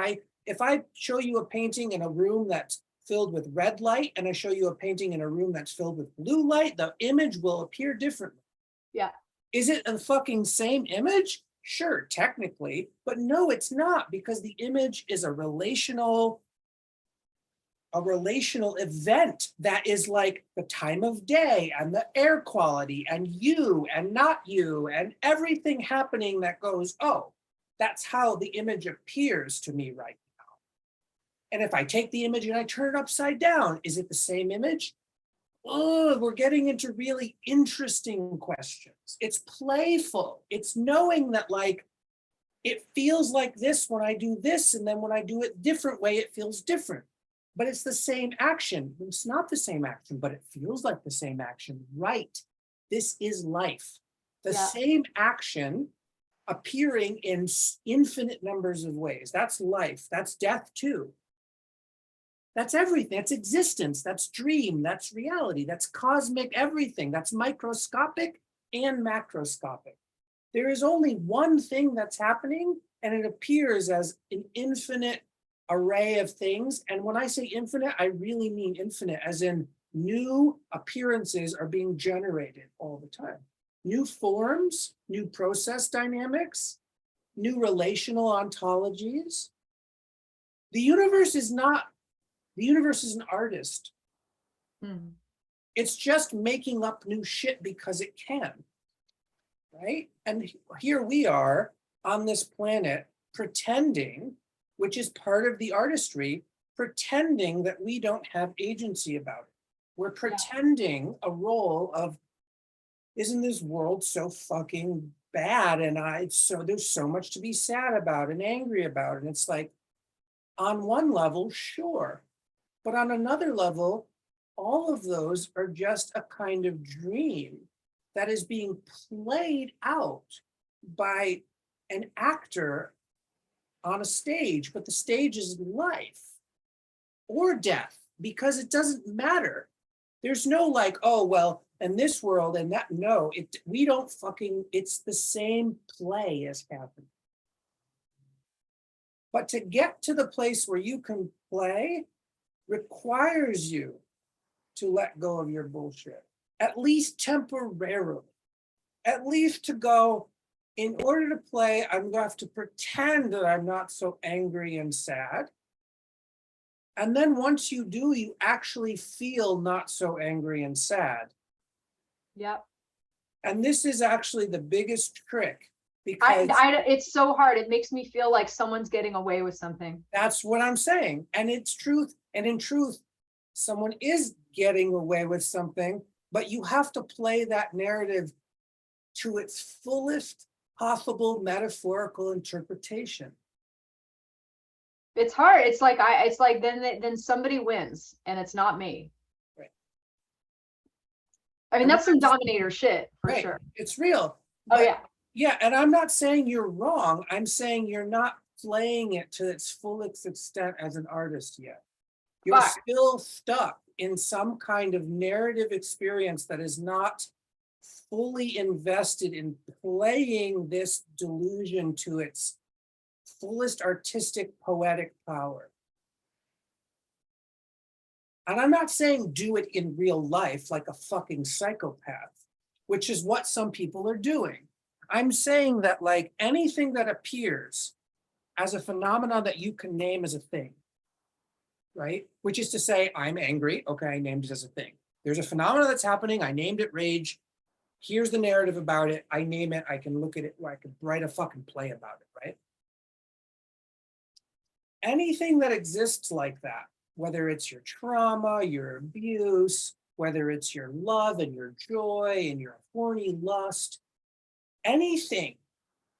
I show you a painting in a room that's filled with red light and I show you a painting in a room that's filled with blue light, the image will appear differently. Yeah. Is it a fucking same image? Sure, technically, but no, it's not, because the image is a relational event that is like the time of day and the air quality and you and not you and everything happening that goes, oh, that's how the image appears to me right now. And if I take the image and I turn it upside down, is it the same image? Oh, we're getting into really interesting questions. It's playful. It's knowing that like, it feels like this when I do this, and then when I do it different way, it feels different. But it's the same action. It's not the same action, but it feels like the same action. Right. This is life. The same action appearing in infinite numbers of ways. That's life. That's death too. That's everything. That's existence. That's dream. That's reality. That's cosmic everything. That's microscopic and macroscopic. There is only one thing that's happening, and it appears as an infinite array of things. And when I say infinite, I really mean infinite, as in new appearances are being generated all the time. New forms, new process dynamics, new relational ontologies. The universe is an artist. Mm. It's just making up new shit because it can, right? And here we are on this planet pretending, which is part of the artistry, pretending that we don't have agency about it. We're pretending a role of, isn't this world so fucking bad? And there's so much to be sad about and angry about. And it's like, on one level, sure. But on another level, all of those are just a kind of dream that is being played out by an actor on a stage, but the stage is life or death, because it doesn't matter. There's no like, oh, well, in this world and that, no, we don't fucking, it's the same play as happening. But to get to the place where you can play requires you to let go of your bullshit, at least temporarily. At least to go, in order to play, I'm going to have to pretend that I'm not so angry and sad. And then once you do, you actually feel not so angry and sad. Yep. And this is actually the biggest trick, because it's so hard. It makes me feel like someone's getting away with something. that's what I'm saying. And it's truth. And in truth, someone is getting away with something, but you have to play that narrative to its fullest possible metaphorical interpretation. It's hard. It's like then somebody wins and it's not me. Right. I mean, that's some dominator shit for right. sure. It's real. Oh yeah. Yeah, and I'm not saying you're wrong. I'm saying you're not playing it to its fullest extent as an artist yet. You're still stuck in some kind of narrative experience that is not fully invested in playing this delusion to its fullest artistic, poetic power. And I'm not saying do it in real life like a fucking psychopath, which is what some people are doing. I'm saying that like anything that appears as a phenomenon that you can name as a thing, right? Which is to say, I'm angry. Okay, I named it as a thing. There's a phenomenon that's happening. I named it rage. Here's the narrative about it. I name it. I can look at it. Or I can write a fucking play about it, right? Anything that exists like that, whether it's your trauma, your abuse, whether it's your love and your joy and your horny lust, anything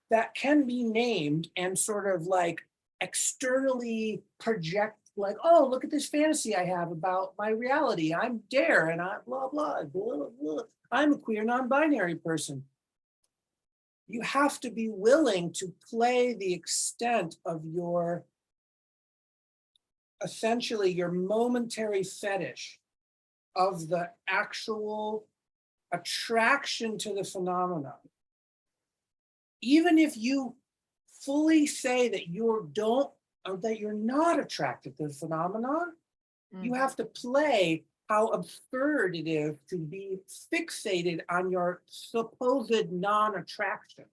that can be named and sort of like externally project like, oh, look at this fantasy I have about my reality. I'm Dare and I blah, blah, blah, blah. I'm a queer non-binary person. You have to be willing to play the extent of your, essentially your momentary fetish of the actual attraction to the phenomenon. Even if you fully say that that you're not attracted to the phenomenon, you have to play how absurd it is to be fixated on your supposed non-attraction.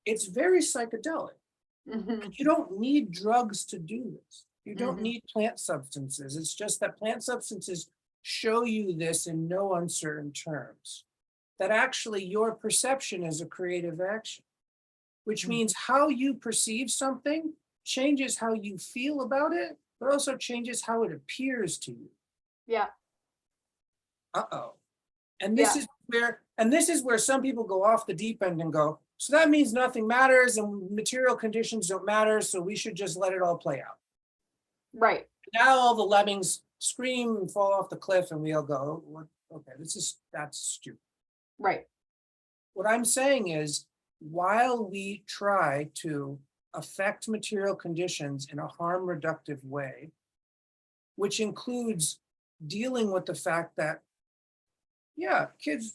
It's very psychedelic. You don't need drugs to do this. You don't need plant substances. It's just that plant substances show you this in no uncertain terms, that actually your perception is a creative action, which means how you perceive something changes how you feel about it, but also changes how it appears to you. Yeah. Uh-oh. And this is where some people go off the deep end and go, so that means nothing matters and material conditions don't matter, so we should just let it all play out. Right. Now all the lemmings scream and fall off the cliff and we all go, okay, that's stupid. Right. What I'm saying is, while we try to affect material conditions in a harm reductive way, which includes dealing with the fact that, yeah, kids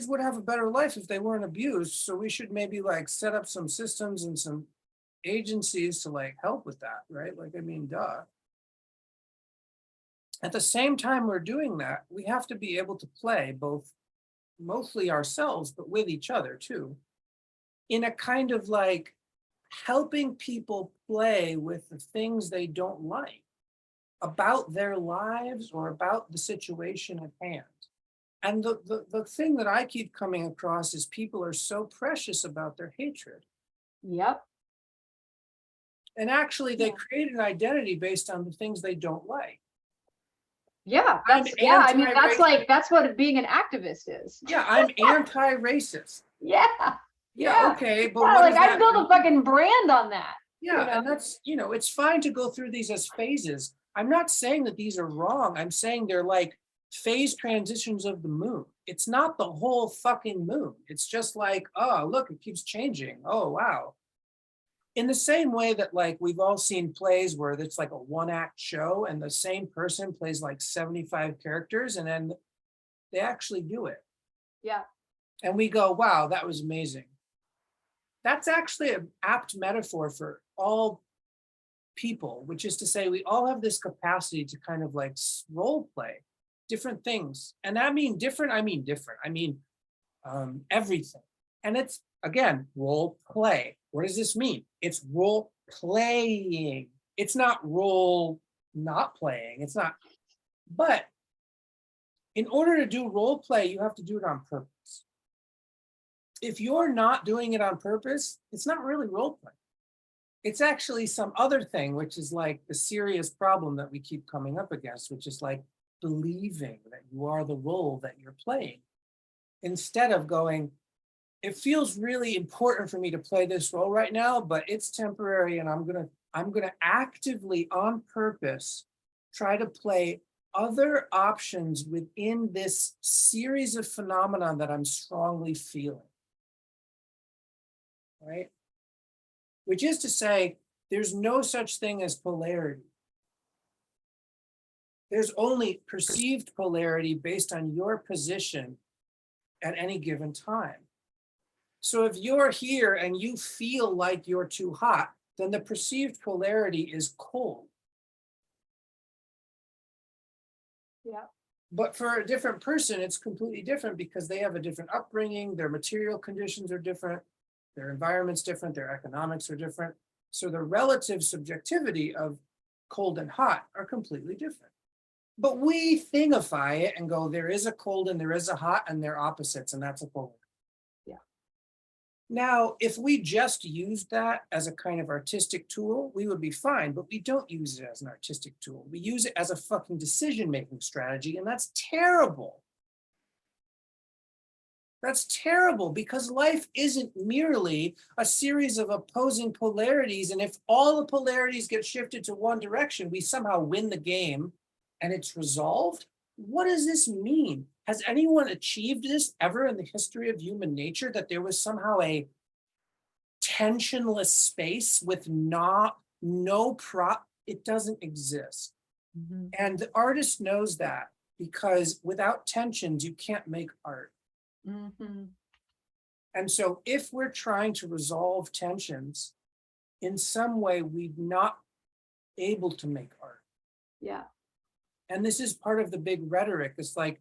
would have a better life if they weren't abused. So we should maybe like set up some systems and some agencies to like help with that, right? Like, I mean, duh. At the same time we're doing that, we have to be able to play both mostly ourselves, but with each other too, in a kind of like helping people play with the things they don't like about their lives or about the situation at hand. And the thing that I keep coming across is people are so precious about their hatred. Yep. And actually they create an identity based on the things they don't like. Yeah, I mean, that's what being an activist is. Yeah, I'm anti-racist. Yeah. Yeah, okay, but yeah, like I built a fucking brand on that. Yeah, and that's, it's fine to go through these as phases. I'm not saying that these are wrong. I'm saying they're like phase transitions of the moon. It's not the whole fucking moon. It's just like, oh, look, it keeps changing. Oh, wow. In the same way that like we've all seen plays where it's like a one-act show and the same person plays like 75 characters and then they actually do it. Yeah. And we go, wow, that was amazing. That's actually an apt metaphor for all people, which is to say we all have this capacity to kind of like role play different things. And I mean different, I mean everything. And it's, again, role play. What does this mean? It's role playing. It's not role not playing. It's not, but in order to do role play, you have to do it on purpose. If you're not doing it on purpose, it's not really role play. It's actually some other thing, which is like the serious problem that we keep coming up against, which is like believing that you are the role that you're playing. Instead of going, it feels really important for me to play this role right now, but it's temporary and I'm gonna actively on purpose try to play other options within this series of phenomena that I'm strongly feeling. Right? Which is to say, there's no such thing as polarity. There's only perceived polarity based on your position at any given time. So if you're here and you feel like you're too hot, then the perceived polarity is cold. Yeah. But for a different person, it's completely different because they have a different upbringing, their material conditions are different, their environment's different, their economics are different. So the relative subjectivity of cold and hot are completely different. But we thingify it and go, there is a cold and there is a hot and they're opposites, and that's a polar. Yeah. Now, if we just used that as a kind of artistic tool, we would be fine, but we don't use it as an artistic tool. We use it as a fucking decision-making strategy, and that's terrible. That's terrible because life isn't merely a series of opposing polarities. And if all the polarities get shifted to one direction, we somehow win the game and it's resolved. What does this mean? Has anyone achieved this ever in the history of human nature, that there was somehow a tensionless space with it doesn't exist. Mm-hmm. And the artist knows that, because without tensions, you can't make art. Mm-hmm. And so if we're trying to resolve tensions, in some way, we're not able to make art. Yeah. And this is part of the big rhetoric. It's like,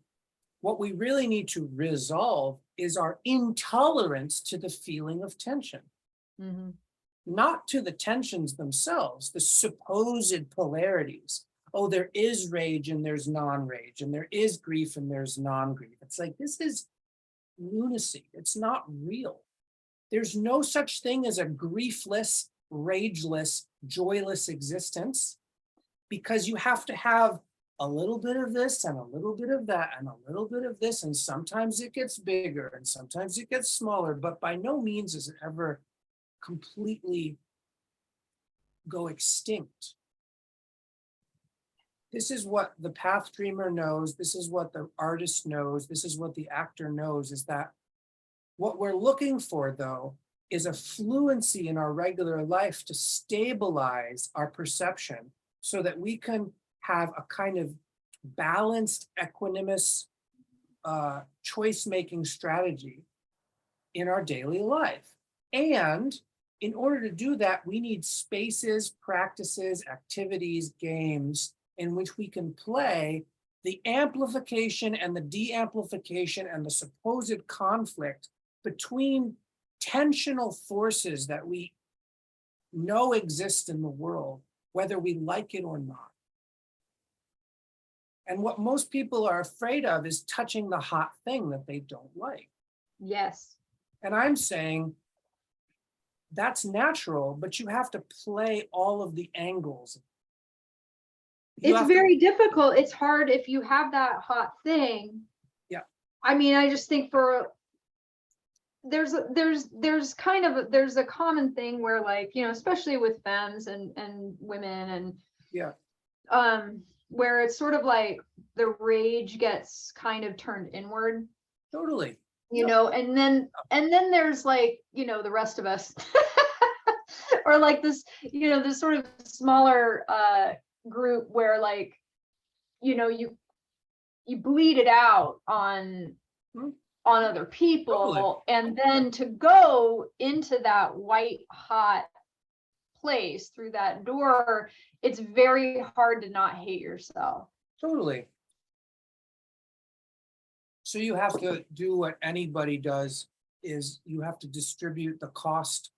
what we really need to resolve is our intolerance to the feeling of tension. Mm-hmm. Not to the tensions themselves, the supposed polarities. Oh, there is rage and there's non-rage, and there is grief and there's non-grief. It's like, this is lunacy. It's not real. There's no such thing as a griefless, rageless, joyless existence, because you have to have a little bit of this and a little bit of that and a little bit of this, and sometimes it gets bigger and sometimes it gets smaller, but by no means does it ever completely go extinct. This is what the path dreamer knows. This is what the artist knows. This is what the actor knows, is that what we're looking for, though, is a fluency in our regular life to stabilize our perception so that we can have a kind of balanced, equanimous choice-making strategy in our daily life. And in order to do that, we need spaces, practices, activities, games in which we can play the amplification and the de-amplification and the supposed conflict between tensional forces that we know exist in the world, whether we like it or not. And what most people are afraid of is touching the hot thing that they don't like. Yes. And I'm saying that's natural, but you have to play all of the angles. It's very difficult. It's hard if you have that hot thing. Yeah. I mean, I just think there's a common thing where, like, you know, especially with femmes and women and yeah, where it's sort of like the rage gets kind of turned inward. Totally. You know, and then there's, like, you know, the rest of us or like this, this sort of smaller group where like, you bleed it out on other people. Totally. And then to go into that white hot place through that door, it's very hard to not hate yourself. Totally. So you have to do what anybody does, is you have to distribute the cost.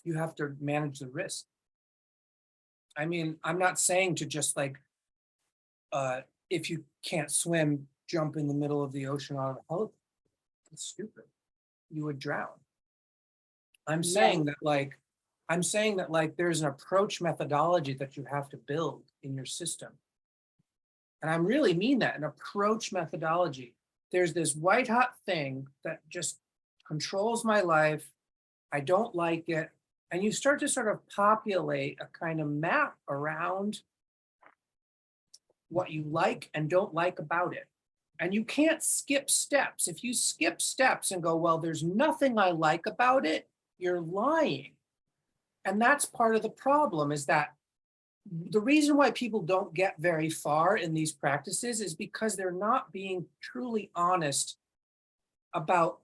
You have to manage the risk. I mean, I'm not saying to just like, if you can't swim, jump in the middle of the ocean out of a helicopter. It's stupid. You would drown. I'm saying that like, there's an approach methodology that you have to build in your system. And I really mean that, an approach methodology. There's this white hot thing that just controls my life. I don't like it. And you start to sort of populate a kind of map around what you like and don't like about it. And you can't skip steps. If you skip steps and go, well, there's nothing I like about it, you're lying. And that's part of the problem, is that the reason why people don't get very far in these practices is because they're not being truly honest about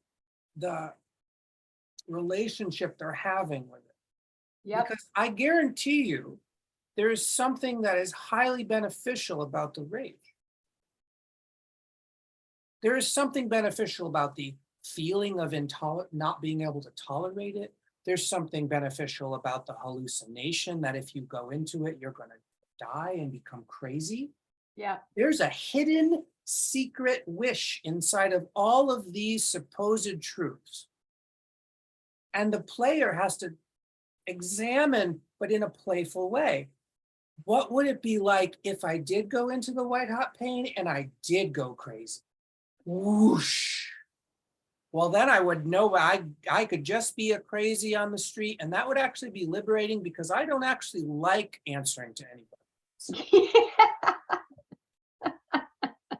the relationship they're having with it. Yep. Because I guarantee you, there is something that is highly beneficial about the rage. There is something beneficial about the feeling of not being able to tolerate it. There's something beneficial about the hallucination that if you go into it, you're going to die and become crazy. Yeah. There's a hidden secret wish inside of all of these supposed truths. And the player has to examine, but in a playful way. What would it be like if I did go into the white hot pain and I did go crazy? Whoosh. Well, then I would know I could just be a crazy on the street, and that would actually be liberating, because I don't actually like answering to anybody.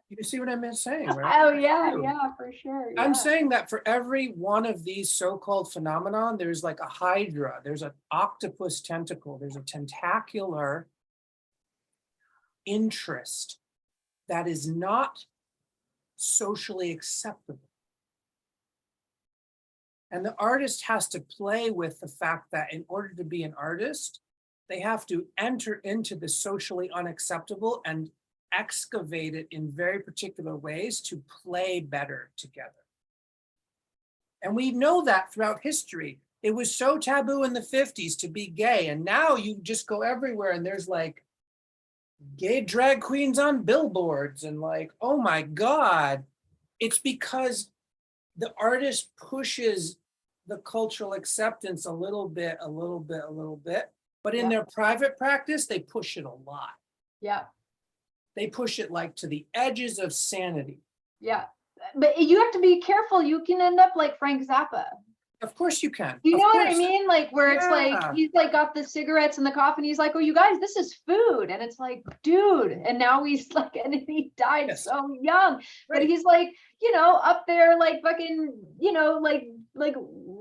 You see what I'm saying, right? Oh yeah, yeah, for sure. Yeah. I'm saying that for every one of these so-called phenomenon, there's like a hydra, there's an octopus tentacle, there's a tentacular interest that is not socially acceptable. And the artist has to play with the fact that in order to be an artist, they have to enter into the socially unacceptable and excavate it in very particular ways to play better together. And we know that throughout history. It was so taboo in the 50s to be gay. And now you just go everywhere and there's like gay drag queens on billboards and like, oh my God. It's because the artist pushes the cultural acceptance a little bit, but in their private practice, they push it a lot. Yeah. They push it like to the edges of sanity. Yeah. But you have to be careful. You can end up like Frank Zappa. Of course you can. You know what I mean? Like where it's like, he's like got the cigarettes and the coffee and he's like, oh, you guys, this is food. And it's like, dude. And now he's like, and he died so young. Right. But he's like, up there like fucking, like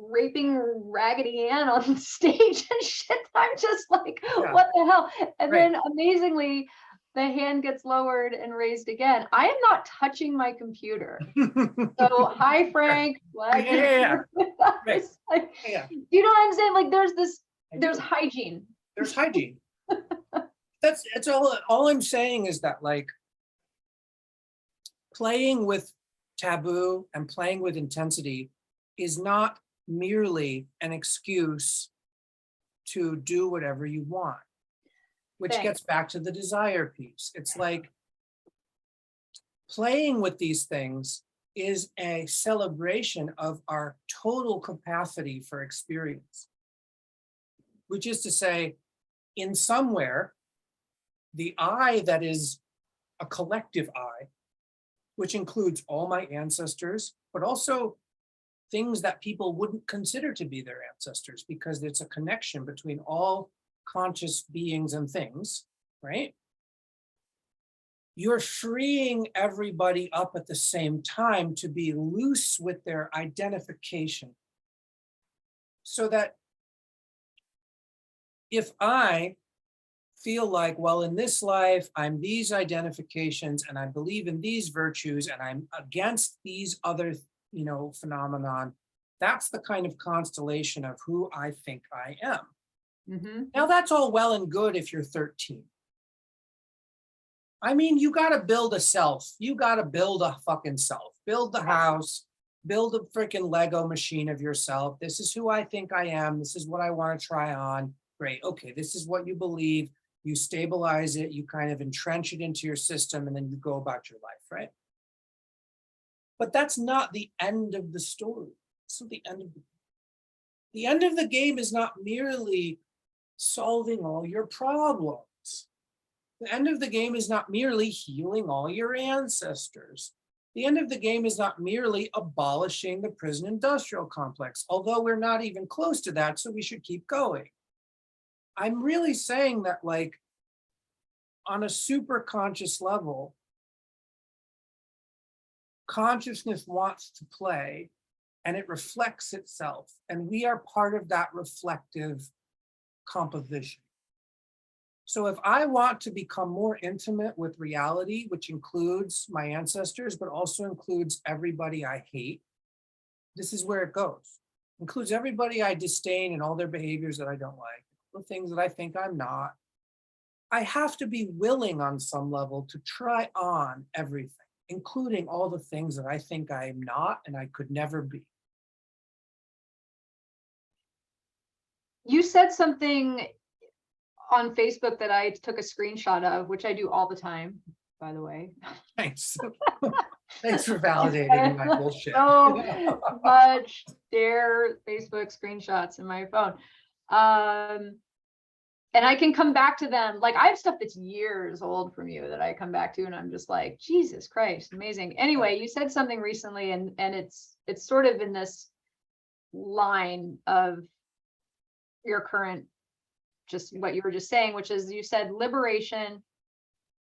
raping Raggedy Ann on stage and shit. I'm just like, what the hell? And then amazingly, the hand gets lowered and raised again. I am not touching my computer. So hi, Frank. Right. You know what I'm saying? Like there's hygiene. There's hygiene. That's all I'm saying is that like playing with taboo and playing with intensity is not merely an excuse to do whatever you want. Which gets back to the desire piece. It's like playing with these things is a celebration of our total capacity for experience, which is to say, in somewhere, the I that is a collective I, which includes all my ancestors, but also things that people wouldn't consider to be their ancestors, because it's a connection between all conscious beings and things, right? You're freeing everybody up at the same time to be loose with their identification, so that if I feel like, well, in this life, I'm these identifications and I believe in these virtues and I'm against these other, phenomenon, that's the kind of constellation of who I think I am. Mm-hmm. Now, that's all well and good if you're 13. I mean, you got to build a self. You got to build a fucking self. Build the house, build a freaking Lego machine of yourself. This is who I think I am. This is what I want to try on. Great. Okay, this is what you believe. You stabilize it, you kind of entrench it into your system, and then you go about your life, right? But that's not the end of the story. So the end of the game is not merely solving all your problems. The end of the game is not merely healing all your ancestors. The end of the game is not merely abolishing the prison industrial complex, although we're not even close to that, so we should keep going. I'm really saying that, like, on a super conscious level, consciousness wants to play and it reflects itself. And we are part of that reflective composition. So if I want to become more intimate with reality, which includes my ancestors, but also includes everybody I hate, this is where it goes. Includes everybody I disdain and all their behaviors that I don't like, the things that I think I'm not. I have to be willing on some level to try on everything, including all the things that I think I am not and I could never be. You said something on Facebook that I took a screenshot of, which I do all the time, by the way. Thanks. Thanks for validating my bullshit. So much dare Facebook screenshots in my phone. And I can come back to them. Like, I have stuff that's years old from you that I come back to and I'm just like, Jesus Christ, amazing. Anyway, you said something recently and it's sort of in this line of your current, just what you were just saying, which is you said liberation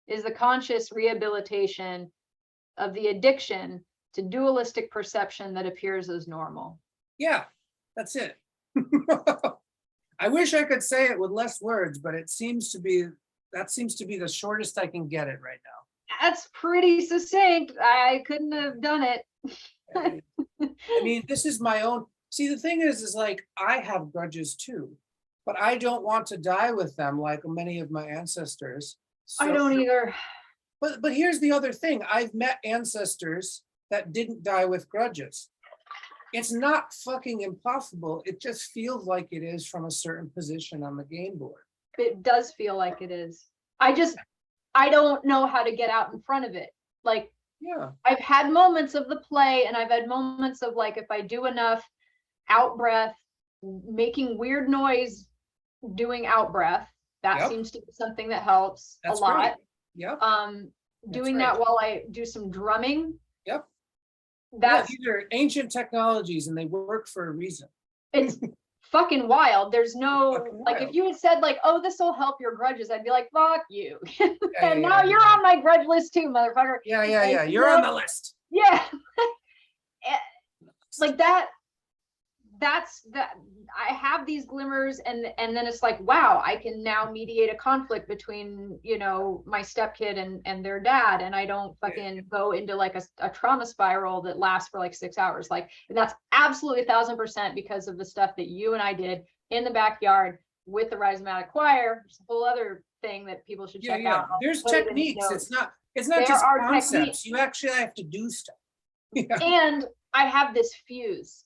is the conscious rehabilitation of the addiction to dualistic perception that appears as normal. Yeah, that's it. I wish I could say it with less words, but that seems to be the shortest I can get it right now. That's pretty succinct. I couldn't have done it. I mean, this is my own. See, the thing is like, I have grudges too, but I don't want to die with them like many of my ancestors. I don't either. But here's the other thing. I've met ancestors that didn't die with grudges. It's not fucking impossible. It just feels like it is from a certain position on the game board. It does feel like it is. I don't know how to get out in front of it. Like, yeah, I've had moments of the play and I've had moments of like, if I do enough out breath, making weird noise, doing out breath, that seems to be something that helps a lot. Right. Yep. Doing that while I do some drumming. Yep. These are ancient technologies and they work for a reason. It's fucking wild. There's no, like, if you had said like, oh, this will help your grudges, I'd be like, fuck you. And now you're on my grudge list too, motherfucker. Yeah. You're on the list. Yeah. Like that's I have these glimmers and then it's like, wow, I can now mediate a conflict between, my stepkid and their dad, and I don't fucking go into like a trauma spiral that lasts for like 6 hours. Like, and that's absolutely 1000% because of the stuff that you and I did in the backyard with the Rhizomatic choir. There's a whole other thing that people should check out. There's techniques. It's not just concepts. Techniques. You actually have to do stuff. And I have this fuse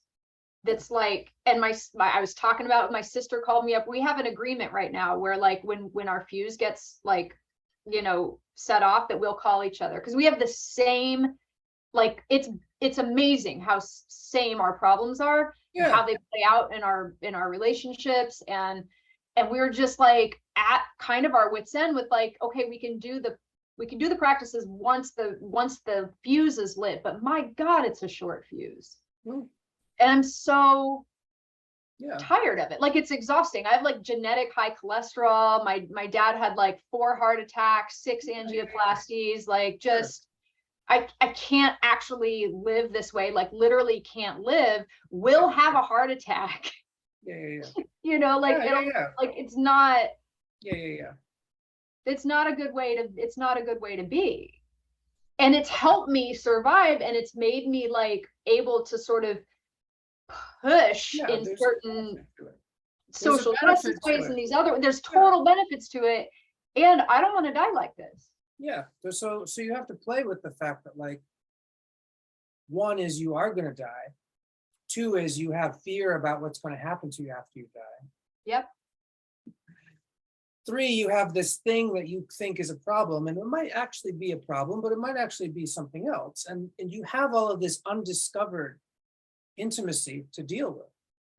that's like, and I was talking about, my sister called me up. We have an agreement right now where like when our fuse gets like, set off, that we'll call each other, because we have the same, like, it's amazing how same our problems are, and how they play out in our relationships, and we were just like at kind of our wits' end with like, okay, we can do the practices once the fuse is lit, but my God, it's a short fuse. And I'm so tired of it. Like, it's exhausting. I have like genetic high cholesterol. My dad had like 4 heart attacks, 6 angioplasties, like just, I can't actually live this way. Like, literally can't live. Will have a heart attack Yeah. You know, like Yeah, it'll yeah. like it's not Yeah. it's not a good way to it's not a good way to be. And it's helped me survive, and it's made me like able to sort of push Yeah, in there's a certain benefit to it. There's a social justice benefit to ways it. and these other there's Yeah. total benefits to it. And I don't want to die like this. Yeah. So you have to play with the fact that like, one is you are gonna die. Two is you have fear about what's going to happen to you after you die. Yep. Three, you have this thing that you think is a problem, and it might actually be a problem, but it might actually be something else. And you have all of this undiscovered intimacy to deal with.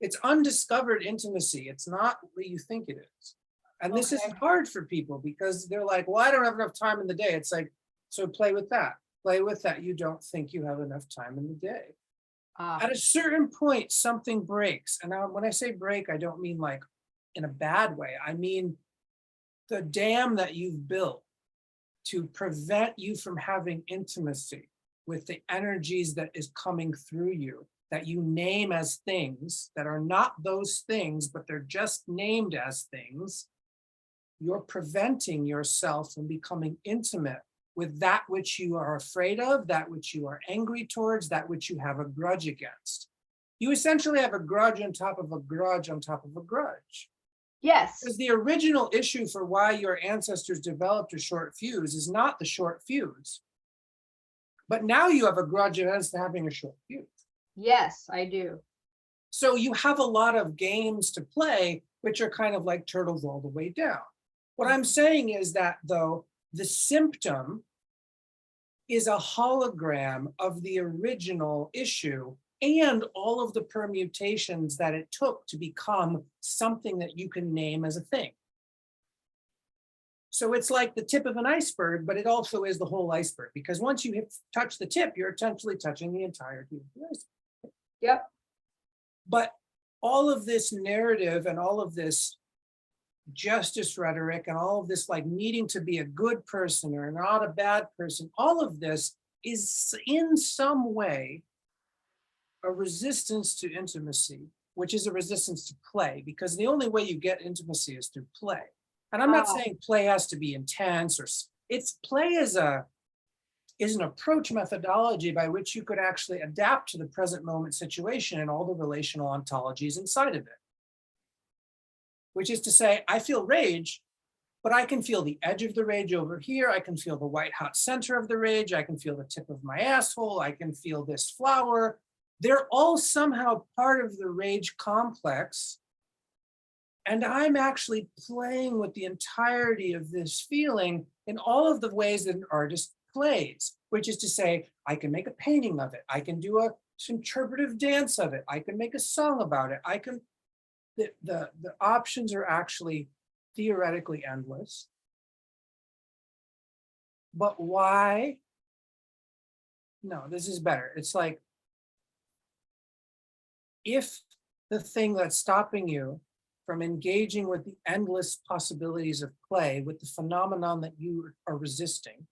It's undiscovered intimacy. It's not what you think it is. And this is Okay. hard for people because they're like, well, I don't have enough time in the day. It's like, so play with that. Play with that. You don't think you have enough time in the day. At a certain point, something breaks. And now, when I say break, I don't mean like in a bad way. I mean the dam that you've built to prevent you from having intimacy with the energies that is coming through you, that you name as things that are not those things, but they're just named as things. You're preventing yourself from becoming intimate with that which you are afraid of, that which you are angry towards, that which you have a grudge against. You essentially have a grudge on top of a grudge on top of a grudge. Yes. Because the original issue for why your ancestors developed a short fuse is not the short fuse. But now you have a grudge against having a short fuse. Yes, I do. So you have a lot of games to play, which are kind of like turtles all the way down. What I'm saying is that, though, the symptom is a hologram of the original issue and all of the permutations that it took to become something that you can name as a thing. So it's like the tip of an iceberg, but it also is the whole iceberg, because once you touch the tip, you're essentially touching the entirety of the iceberg. Yep. But all of this narrative and all of this justice rhetoric and all of this like needing to be a good person or not a bad person, all of this is in some way a resistance to intimacy, which is a resistance to play, because the only way you get intimacy is through play. And I'm not saying play has to be intense, or it's play is an approach methodology by which you could actually adapt to the present moment situation and all the relational ontologies inside of it. Which is to say, I feel rage, but I can feel the edge of the rage over here. I can feel the white hot center of the rage. I can feel the tip of my asshole. I can feel this flower. They're all somehow part of the rage complex. And I'm actually playing with the entirety of this feeling in all of the ways that an artist plays, which is to say, I can make a painting of it. I can do a interpretive dance of it. I can make a song about it. I can. The options are actually theoretically endless. But why? No, this is better. It's like, if the thing that's stopping you from engaging with the endless possibilities of play, with the phenomenon that you are resisting,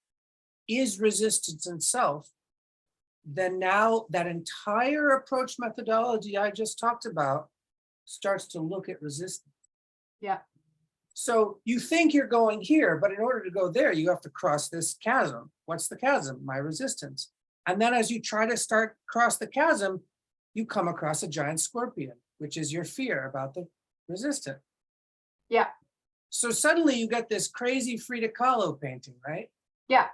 is resistance itself, then now that entire approach methodology I just talked about starts to look at resistance. Yeah. So you think you're going here, but in order to go there, you have to cross this chasm. What's the chasm? My resistance. And then as you try to start cross the chasm, you come across a giant scorpion, which is your fear about the resistant. Yeah. So suddenly you get this crazy Frida Kahlo painting, right? Yeah.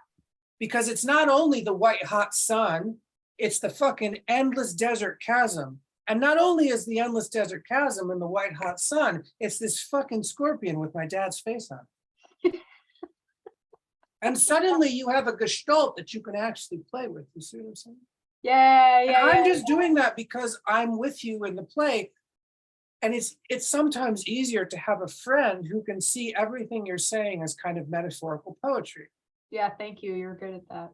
Because it's not only the white hot sun, it's the fucking endless desert chasm. And not only is the endless desert chasm and the white hot sun, it's this fucking scorpion with my dad's face on it. And suddenly you have a gestalt that you can actually play with. You see what I'm saying? Yeah. And I'm just doing that because I'm with you in the play. And it's sometimes easier to have a friend who can see everything you're saying as kind of metaphorical poetry. Yeah, thank you. You're good at that.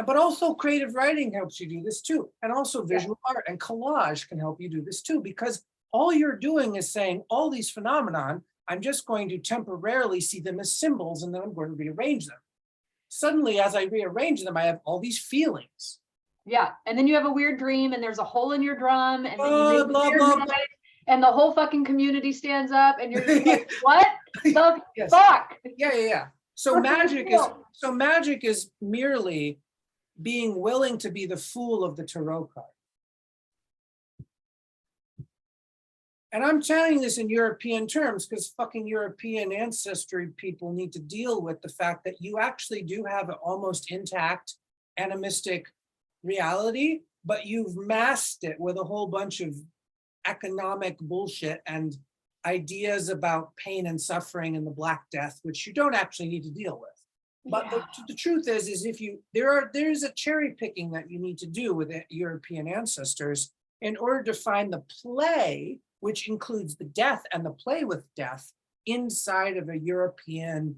But also creative writing helps you do this too. And also visual art and collage can help you do this too, because all you're doing is saying all these phenomenon, I'm just going to temporarily see them as symbols and then I'm going to rearrange them. Suddenly, as I rearrange them, I have all these feelings. Yeah, and then you have a weird dream and there's a hole in your drum and then you Blah, make a blah, weird blah, noise, blah. and the whole fucking community stands up and you're just like, what the Yes. fuck? Yeah. So magic is merely being willing to be the fool of the tarot card. And I'm telling this in European terms because fucking European ancestry people need to deal with the fact that you actually do have an almost intact animistic reality, but you've masked it with a whole bunch of economic bullshit and ideas about pain and suffering and the Black Death, which you don't actually need to deal with. But the truth is if there's a cherry picking that you need to do with European ancestors in order to find the play, which includes the death and the play with death inside of a European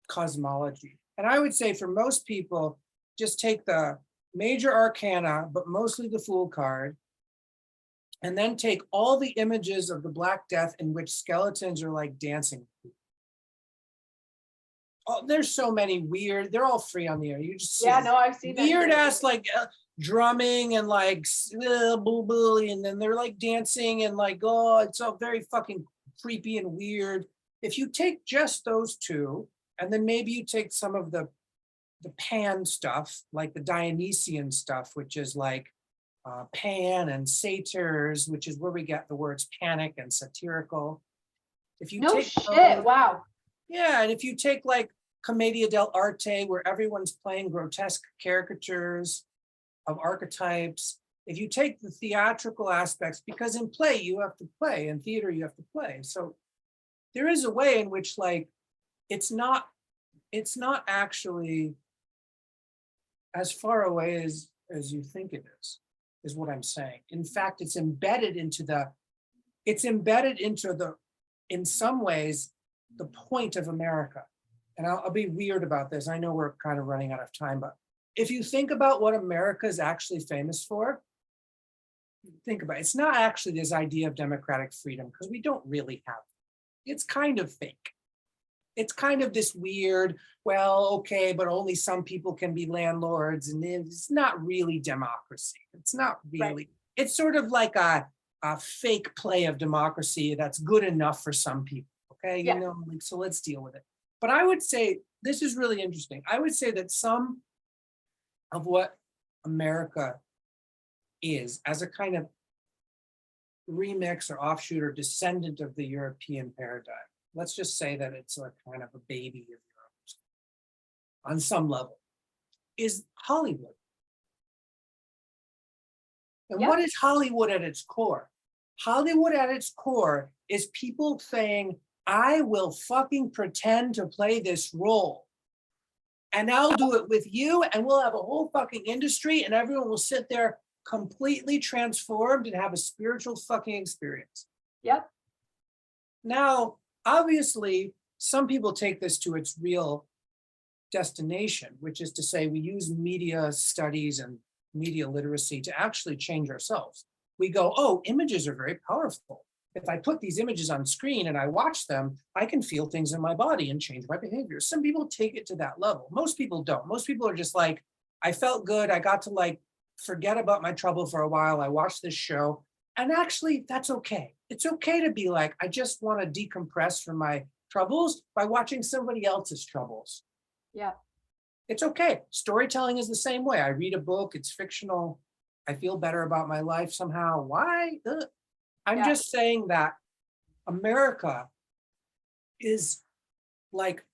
cosmology. And I would say for most people, just take the major arcana, but mostly the Fool card, and then take all the images of the Black Death in which skeletons are like dancing. Oh, there's so many weird, they're all free on the air. You just see I've seen weird ass like drumming and like and then they're like dancing and like, oh, it's all very fucking creepy and weird. If you take just those two, and then maybe you take some of the Pan stuff, like the Dionysian stuff, which is like Pan and satyrs, which is where we get the words panic and satirical. If you take shit, wow. Yeah, and if you take like Commedia dell'arte, where everyone's playing grotesque caricatures of archetypes, if you take the theatrical aspects, because in play you have to play, in theater you have to play. So there is a way in which like it's not actually as far away as you think it is what I'm saying. In fact, it's embedded into in some ways, the point of America. And I'll be weird about this. I know we're kind of running out of time, but if you think about what America is actually famous for, think about it. It's not actually this idea of democratic freedom, because we don't really have it. It's kind of fake. It's kind of this weird, well, okay, but only some people can be landlords. And it's not really democracy. It's not really, right. It's sort of like a fake play of democracy that's good enough for some people. Okay, you know, like, so let's deal with it. But I would say, this is really interesting. I would say that some of what America is as a kind of remix or offshoot or descendant of the European paradigm, let's just say that it's a kind of a baby of Europe on some level, is Hollywood. And what is Hollywood at its core? Hollywood at its core is people saying, I will fucking pretend to play this role. And I'll do it with you, and we'll have a whole fucking industry, and everyone will sit there completely transformed and have a spiritual fucking experience. Yep. Now, obviously, some people take this to its real destination, which is to say we use media studies and media literacy to actually change ourselves. We go, oh, images are very powerful. If I put these images on screen and I watch them, I can feel things in my body and change my behavior. Some people take it to that level. Most people don't. Most people are just like, I felt good. I got to like forget about my trouble for a while. I watched this show. And actually, that's okay. It's okay to be like, I just want to decompress from my troubles by watching somebody else's troubles. Yeah. It's okay. Storytelling is the same way. I read a book, it's fictional. I feel better about my life somehow. Why? I'm just saying that America is like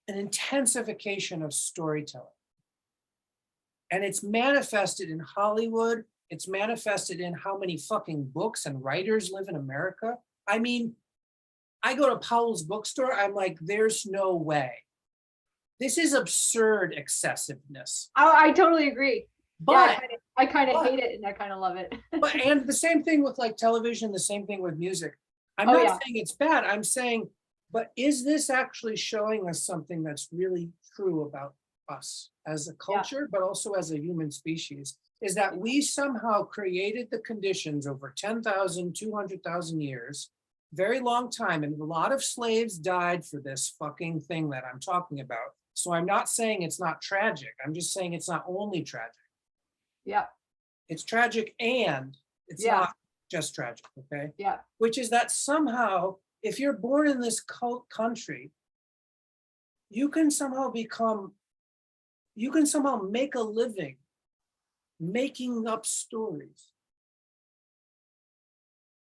an intensification of storytelling. And it's manifested in Hollywood. It's manifested in how many fucking books and writers live in America. I mean, I go to Powell's bookstore, I'm like, there's no way. This is absurd excessiveness. I totally agree. But I kind of hate it and I kind of love it. And the same thing with like television, the same thing with music. I'm not saying it's bad. I'm saying, but is this actually showing us something that's really true about us as a culture, but also as a human species? Is that we somehow created the conditions over 10,000, 200,000 years, very long time. And a lot of slaves died for this fucking thing that I'm talking about. So I'm not saying it's not tragic. I'm just saying it's not only tragic. Yeah. It's tragic and it's not just tragic, okay? Yeah. Which is that somehow, if you're born in this country, you can somehow make a living making up stories.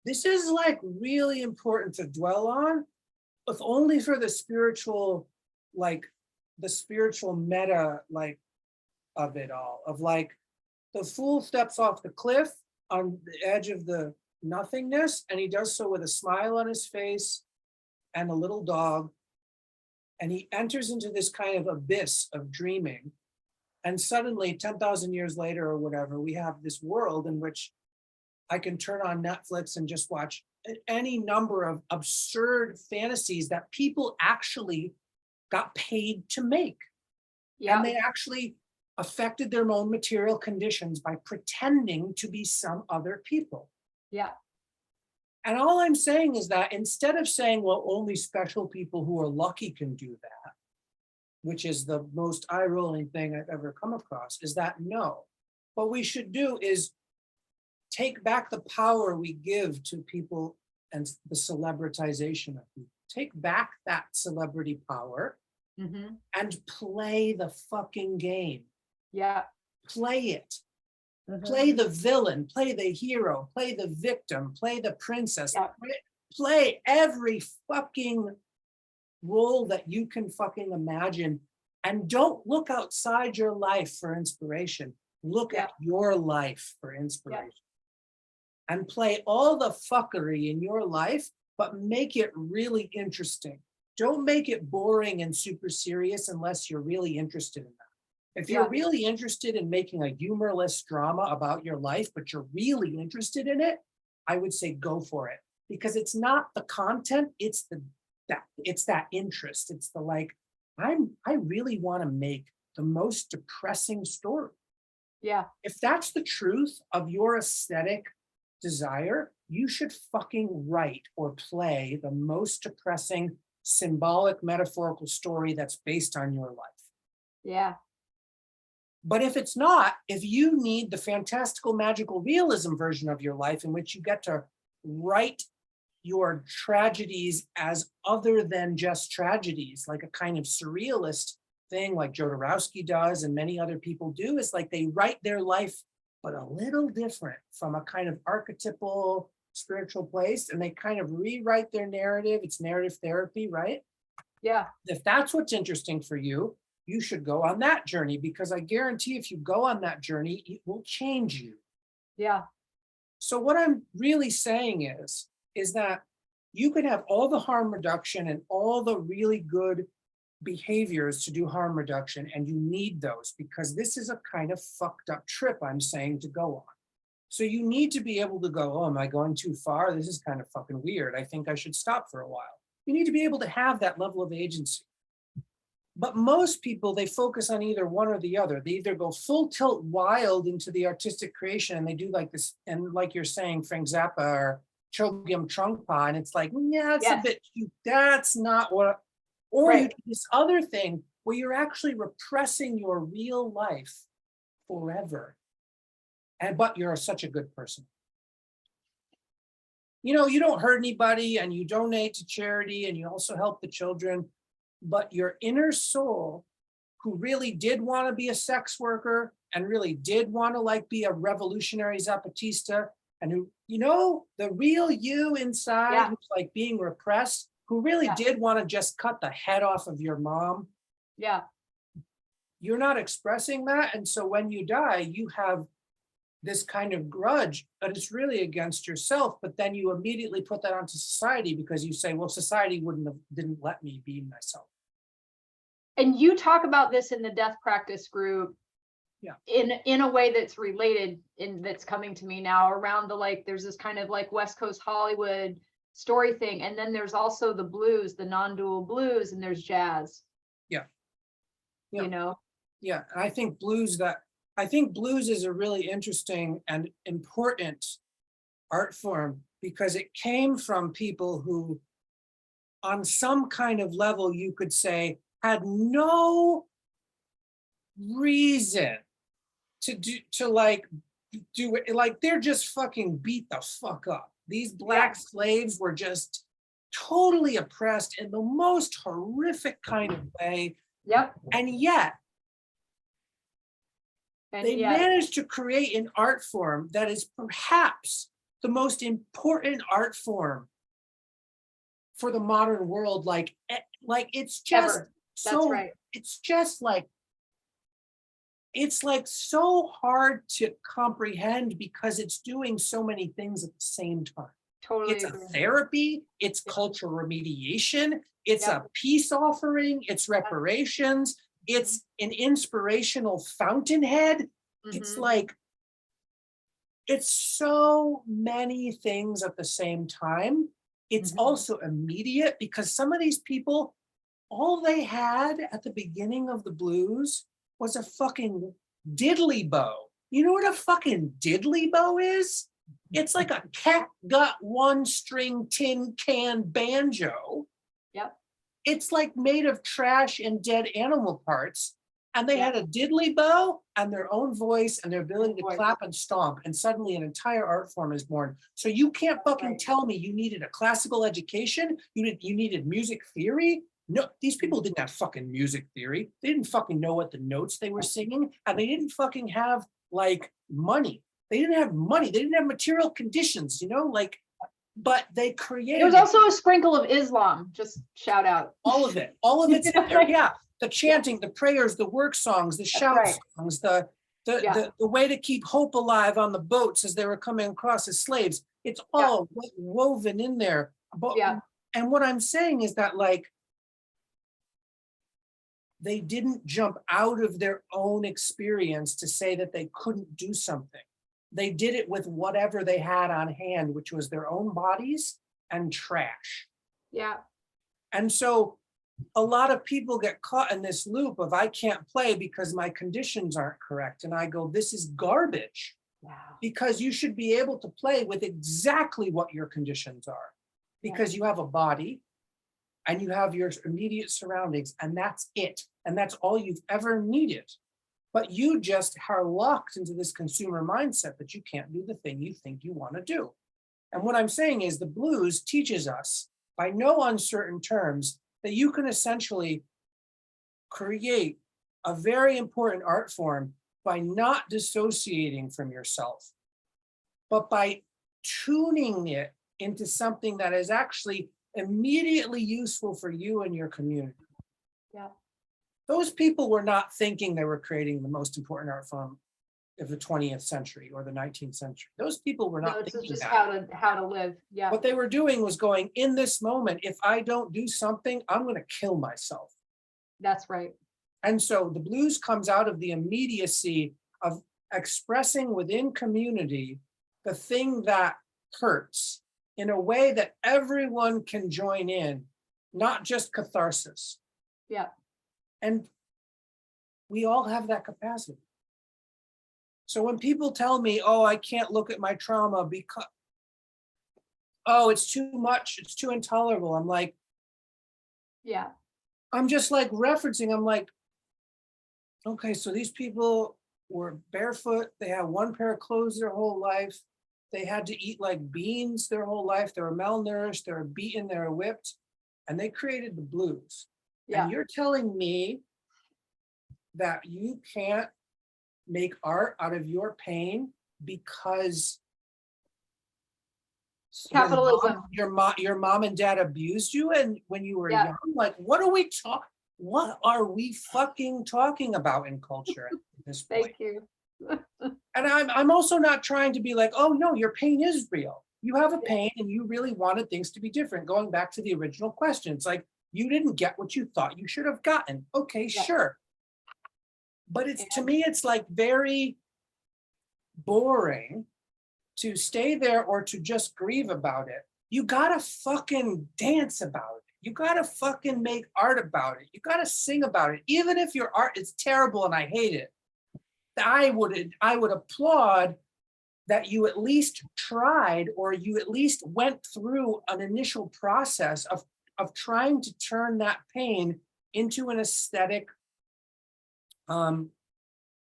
This is like really important to dwell on, if only for the spiritual, like the spiritual meta, like of it all, of like the fool steps off the cliff on the edge of the nothingness, and he does so with a smile on his face and a little dog, and he enters into this kind of abyss of dreaming, and suddenly 10,000 years later or whatever, we have this world in which I can turn on Netflix and just watch any number of absurd fantasies that people actually got paid to make. Yeah. And they actually affected their own material conditions by pretending to be some other people. Yeah. And all I'm saying is that instead of saying, well, only special people who are lucky can do that, which is the most eye-rolling thing I've ever come across, is that no. What we should do is take back the power we give to people and the celebritization of people. Take back that celebrity power and play the fucking game. Yeah. Play it. Play the villain, play the hero, play the victim, play the princess, Yeah. play every fucking role that you can fucking imagine. And don't look outside your life for inspiration. Look at your life for inspiration. And play all the fuckery in your life, but make it really interesting. Don't make it boring and super serious unless you're really interested in that. If you're really interested in making a humorless drama about your life, but you're really interested in it, I would say go for it. Because it's not the content, it's that interest. It's the like, I really want to make the most depressing story. Yeah. If that's the truth of your aesthetic desire, you should fucking write or play the most depressing, symbolic, metaphorical story that's based on your life. Yeah. But if it's not, if you need the fantastical, magical realism version of your life in which you get to write your tragedies as other than just tragedies, like a kind of surrealist thing like Jodorowsky does and many other people do, is like they write their life, but a little different from a kind of archetypal spiritual place, and they kind of rewrite their narrative. It's narrative therapy, right? Yeah. If that's what's interesting for you, you should go on that journey, because I guarantee if you go on that journey, it will change you. Yeah. So what I'm really saying is that you can have all the harm reduction and all the really good behaviors to do harm reduction, and you need those because this is a kind of fucked up trip I'm saying to go on. So you need to be able to go, oh, am I going too far? This is kind of fucking weird. I think I should stop for a while. You need to be able to have that level of agency. But most people, they focus on either one or the other. They either go full tilt wild into the artistic creation and they do like this, and like you're saying, Frank Zappa or Chogyam Trungpa, and it's like, yeah, it's a bit cute. That's not what, or you do this other thing where you're actually repressing your real life forever. But you're such a good person. You know, you don't hurt anybody and you donate to charity and you also help the children. But your inner soul, who really did want to be a sex worker and really did want to like be a revolutionary Zapatista, and who, you know, the real you inside, who's like being repressed, who really did want to just cut the head off of your mom. Yeah. You're not expressing that. And so when you die, you have this kind of grudge, but it's really against yourself. But then you immediately put that onto society because you say, well, society didn't let me be myself. And you talk about this in the death practice group, in a way that's related, that's coming to me now around the, like, there's this kind of like West Coast Hollywood story thing. And then there's also the blues, the non-dual blues, and there's jazz. Yeah. You know? Yeah. And I think blues is a really interesting and important art form because it came from people who, on some kind of level, you could say, had no reason to do it, like they're just fucking beat the fuck up. These black slaves were just totally oppressed in the most horrific kind of way. Yep. And yet And they yet, managed to create an art form that is perhaps the most important art form for the modern world. Like it's just ever. so, That's right. it's just like, it's like so hard to comprehend because it's doing so many things at the same time. Totally It's a agree. therapy, it's cultural remediation, it's Yep. a peace offering, it's reparations, it's an inspirational fountainhead. It's Mhm. like, it's so many things at the same time. It's Mhm. also immediate because some of these people, all they had at the beginning of the blues was a fucking diddly bow. You know what a fucking diddly bow is? It's like a cat got one string tin can banjo. Yep. It's like made of trash and dead animal parts. And they Yep. had a diddly bow and their own voice and their ability to Voice. clap and stomp. And suddenly an entire art form is born. So you can't fucking Right. tell me you needed a classical education. You needed music theory. No, these people didn't have fucking music theory. They didn't fucking know what the notes they were singing. And they didn't fucking have like money. They didn't have money. They didn't have material conditions, you know, like, but they created. There was also a sprinkle of Islam, just shout out. All of it. All of it's in there. Yeah. The chanting, the prayers, the work songs, the shout right. songs, Yeah. the way to keep hope alive on the boats as they were coming across as slaves. It's all woven in there. But, Yeah. and what I'm saying is that like, they didn't jump out of their own experience to say that they couldn't do something. They did it with whatever they had on hand, which was their own bodies and trash. Yeah. And so a lot of people get caught in this loop of I can't play because my conditions aren't correct. And I go, this is garbage. Wow. Because you should be able to play with exactly what your conditions are. Because you have a body and you have your immediate surroundings, and that's it. And that's all you've ever needed. But you just are locked into this consumer mindset that you can't do the thing you think you want to do. And what I'm saying is the blues teaches us by no uncertain terms that you can essentially create a very important art form by not dissociating from yourself, but by tuning it into something that is actually immediately useful for you and your community. Yeah. Those people were not thinking they were creating the most important art form of the 20th century or the 19th century. Those people were not No, it's thinking just that. how to live. Yeah. What they were doing was going, in this moment, if I don't do something, I'm going to kill myself. That's right. And so the blues comes out of the immediacy of expressing within community the thing that hurts in a way that everyone can join in, not just catharsis. Yeah. And we all have that capacity. So when people tell me, oh, I can't look at my trauma because, oh, it's too much, it's too intolerable. I'm like, yeah. I'm just like referencing, I'm like, okay, so these people were barefoot, they had one pair of clothes their whole life, they had to eat like beans their whole life, they were malnourished, they were beaten, they were whipped, and they created the blues. Yeah. And you're telling me that you can't make art out of your pain because Capitalism. your mom and dad abused you and when you were young? Like, what are we fucking talking about in culture at this point? Thank you. And I'm also not trying to be like, oh no, your pain is real. You have a pain and you really wanted things to be different. Going back to the original question, it's like, you didn't get what you thought you should have gotten. Okay, sure. But it's, to me, it's like very boring to stay there or to just grieve about it. You gotta fucking dance about it. You gotta fucking make art about it. You gotta sing about it. Even if your art is terrible and I hate it, I would applaud that you at least tried, or you at least went through an initial process of trying to turn that pain into an aesthetic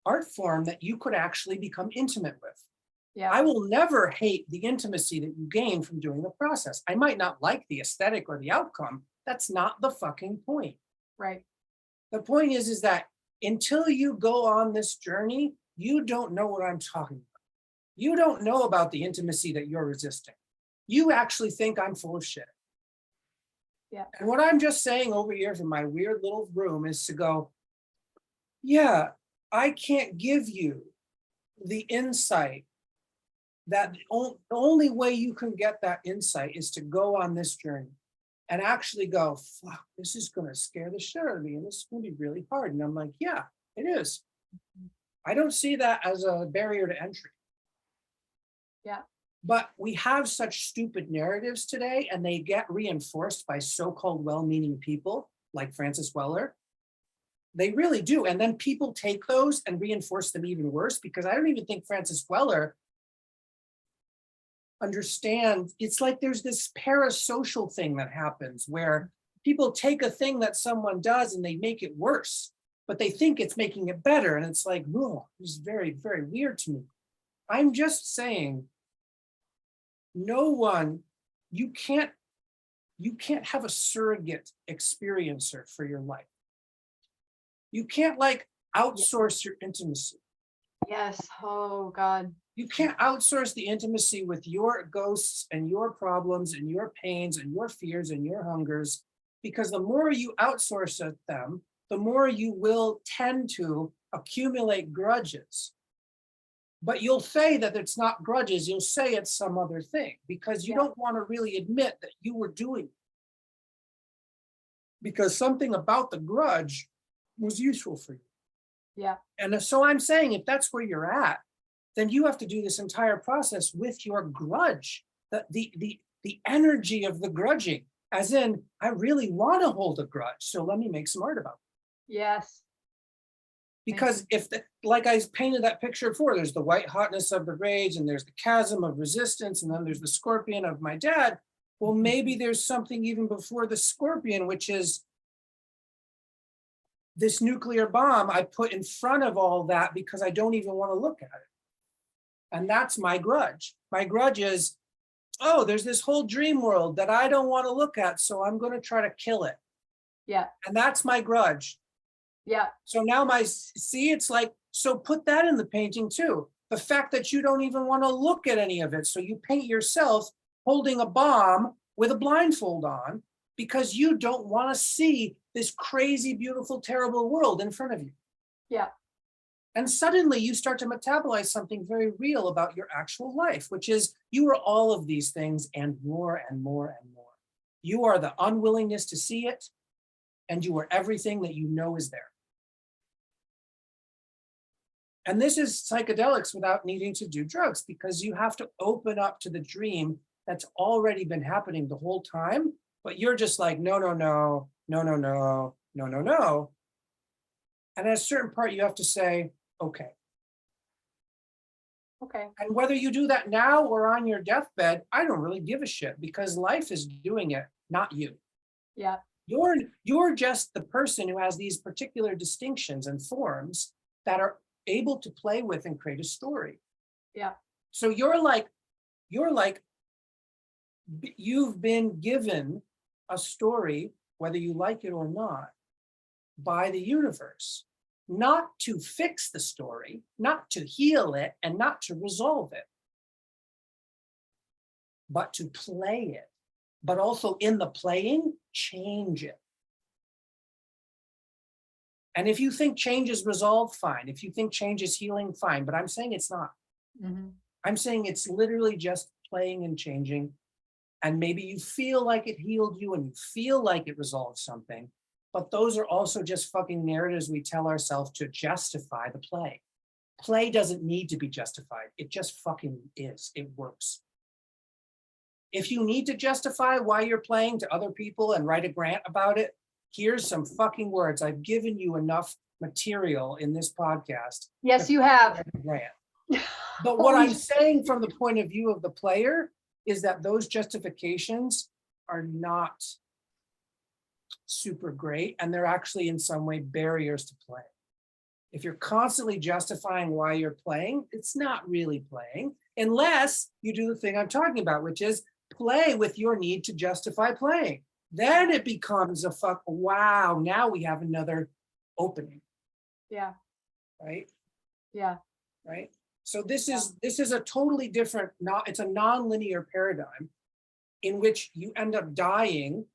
art form that you could actually become intimate with. Yeah. I will never hate the intimacy that you gain from doing the process. I might not like the aesthetic or the outcome. That's not the fucking point. Right. The point is that until you go on this journey, you don't know what I'm talking about. You don't know about the intimacy that you're resisting. You actually think I'm full of shit. Yeah. And what I'm just saying over here from my weird little room is to go, yeah, I can't give you the insight that the only way you can get that insight is to go on this journey and actually go, fuck, this is going to scare the shit out of me and this is going to be really hard. And I'm like, yeah, it is. I don't see that as a barrier to entry. Yeah. But we have such stupid narratives today, and they get reinforced by so-called well-meaning people like Francis Weller. They really do. And then people take those and reinforce them even worse, because I don't even think Francis Weller understands. It's like there's this parasocial thing that happens where people take a thing that someone does and they make it worse, but they think it's making it better. And it's like, whoa, this is very, very weird to me. I'm just saying, no one, you can't have a surrogate experiencer for your life. You can't like outsource your intimacy. Yes. Oh God. You can't outsource the intimacy with your ghosts and your problems and your pains and your fears and your hungers, because the more you outsource them, the more you will tend to accumulate grudges. But you'll say that it's not grudges, you'll say it's some other thing, because you don't want to really admit that you were doing it. Because something about the grudge was useful for you. Yeah. And so I'm saying, if that's where you're at, then you have to do this entire process with your grudge, the energy of the grudging, as in, I really want to hold a grudge, so let me make some art about it. Yes. Because if, like I painted that picture before, there's the white hotness of the rage, and there's the chasm of resistance, and then there's the scorpion of my dad. Well, maybe there's something even before the scorpion, which is this nuclear bomb I put in front of all that because I don't even want to look at it. And that's my grudge. My grudge is, oh, there's this whole dream world that I don't want to look at, so I'm going to try to kill it. Yeah. And that's my grudge. Yeah. So now it's like, so put that in the painting too. The fact that you don't even want to look at any of it. So you paint yourself holding a bomb with a blindfold on because you don't want to see this crazy, beautiful, terrible world in front of you. Yeah. And suddenly you start to metabolize something very real about your actual life, which is you are all of these things and more and more and more. You are the unwillingness to see it, and you are everything that you know is there. And this is psychedelics without needing to do drugs, because you have to open up to the dream that's already been happening the whole time, but you're just like, no, no, no, no, no, no, no, no, no. And at a certain part, you have to say, okay. Okay. And whether you do that now or on your deathbed, I don't really give a shit, because life is doing it, not you. Yeah. You're just the person who has these particular distinctions and forms that are able to play with and create a story. Yeah. So you're like, you've been given a story, whether you like it or not, by the universe, not to fix the story, not to heal it, and not to resolve it, but to play it, but also in the playing, change it. And if you think change is resolved, fine. If you think change is healing, fine. But I'm saying it's not. Mm-hmm. I'm saying it's literally just playing and changing. And maybe you feel like it healed you and you feel like it resolved something. But those are also just fucking narratives we tell ourselves to justify the play. Play doesn't need to be justified. It just fucking is. It works. If you need to justify why you're playing to other people and write a grant about it, here's some fucking words. I've given you enough material in this podcast. Yes, you have. But what I'm saying from the point of view of the player is that those justifications are not super great, and they're actually in some way barriers to play. If you're constantly justifying why you're playing, it's not really playing, unless you do the thing I'm talking about, which is play with your need to justify playing. Then it becomes a wow, now we have another opening. Yeah. Right? Yeah. Right? So this is a totally different, it's a non-linear paradigm in which you end up dying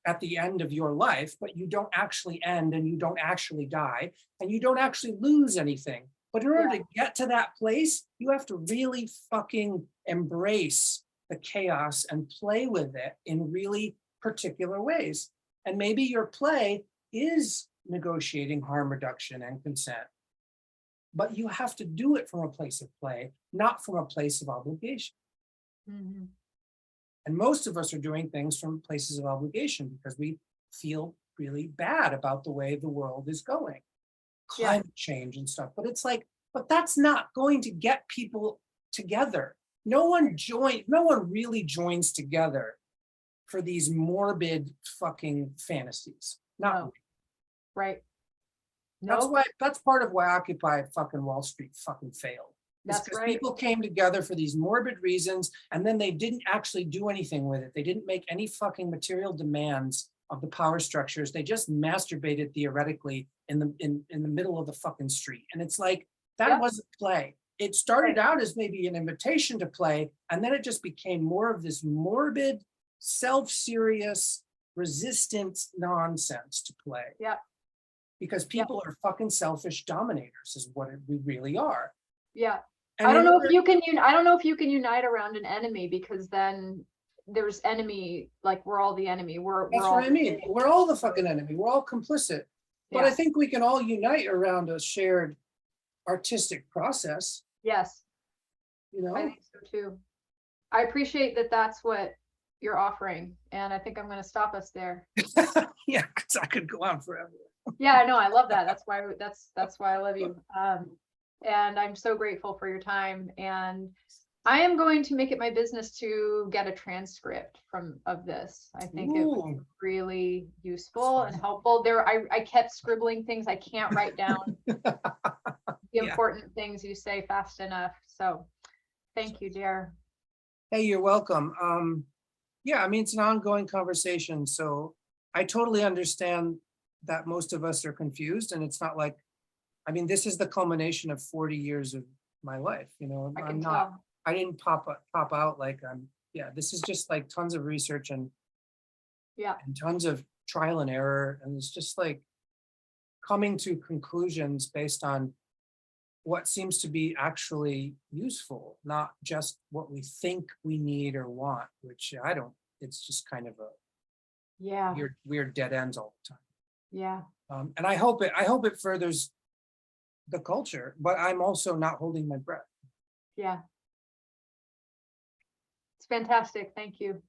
at the end of your life, but you don't actually end and you don't actually die and you don't actually lose anything. But in order to get to that place, you have to really fucking embrace the chaos and play with it in really particular ways. And maybe your play is negotiating harm reduction and consent, but you have to do it from a place of play, not from a place of obligation. Mm-hmm. And most of us are doing things from places of obligation because we feel really bad about the way the world is going, climate change and stuff. But it's like, but that's not going to get people together. No one really joins together for these morbid fucking fantasies. Not right. That's part of why Occupy fucking Wall Street fucking failed. That's because people came together for these morbid reasons, and then they didn't actually do anything with it. They didn't make any fucking material demands of the power structures. They just masturbated theoretically in the middle of the fucking street. And it's like, that wasn't play. It started out as maybe an invitation to play, and then it just became more of this morbid, self-serious, resistant nonsense to play. Yeah. Because people are fucking selfish dominators is what we really are. Yeah. And I don't know if you can unite around an enemy, because then there's enemy, like we're all the enemy. That's what I mean. We're all the fucking enemy. We're all complicit. But I think we can all unite around a shared artistic process. Yes. You know? I think so too. I appreciate that that's what you're offering. And I think I'm going to stop us there. Yeah, because I could go on forever. Yeah, I know. I love that. That's why I love you. And I'm so grateful for your time. And I am going to make it my business to get a transcript of this. I think it was really useful and helpful. I kept scribbling things I can't write down. The important things you say fast enough. So thank you, dear. Hey, you're welcome. Yeah, I mean, it's an ongoing conversation. So I totally understand that most of us are confused, and it's not like, I mean, this is the culmination of 40 years of my life. You know, I didn't pop out like this is just like tons of research and tons of trial and error. And it's just like coming to conclusions based on what seems to be actually useful, not just what we think we need or want, which it's just kind of a weird dead ends all the time. Yeah. And I hope it furthers the culture, but I'm also not holding my breath. Yeah. It's fantastic. Thank you.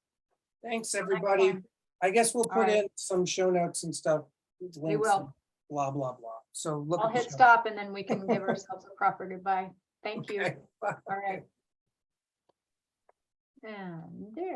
Thanks, everybody. I guess we'll put in some show notes and stuff. We will. Blah, blah, blah. So I'll hit stop and then we can give ourselves a proper goodbye. Thank you. Bye. All right. And there.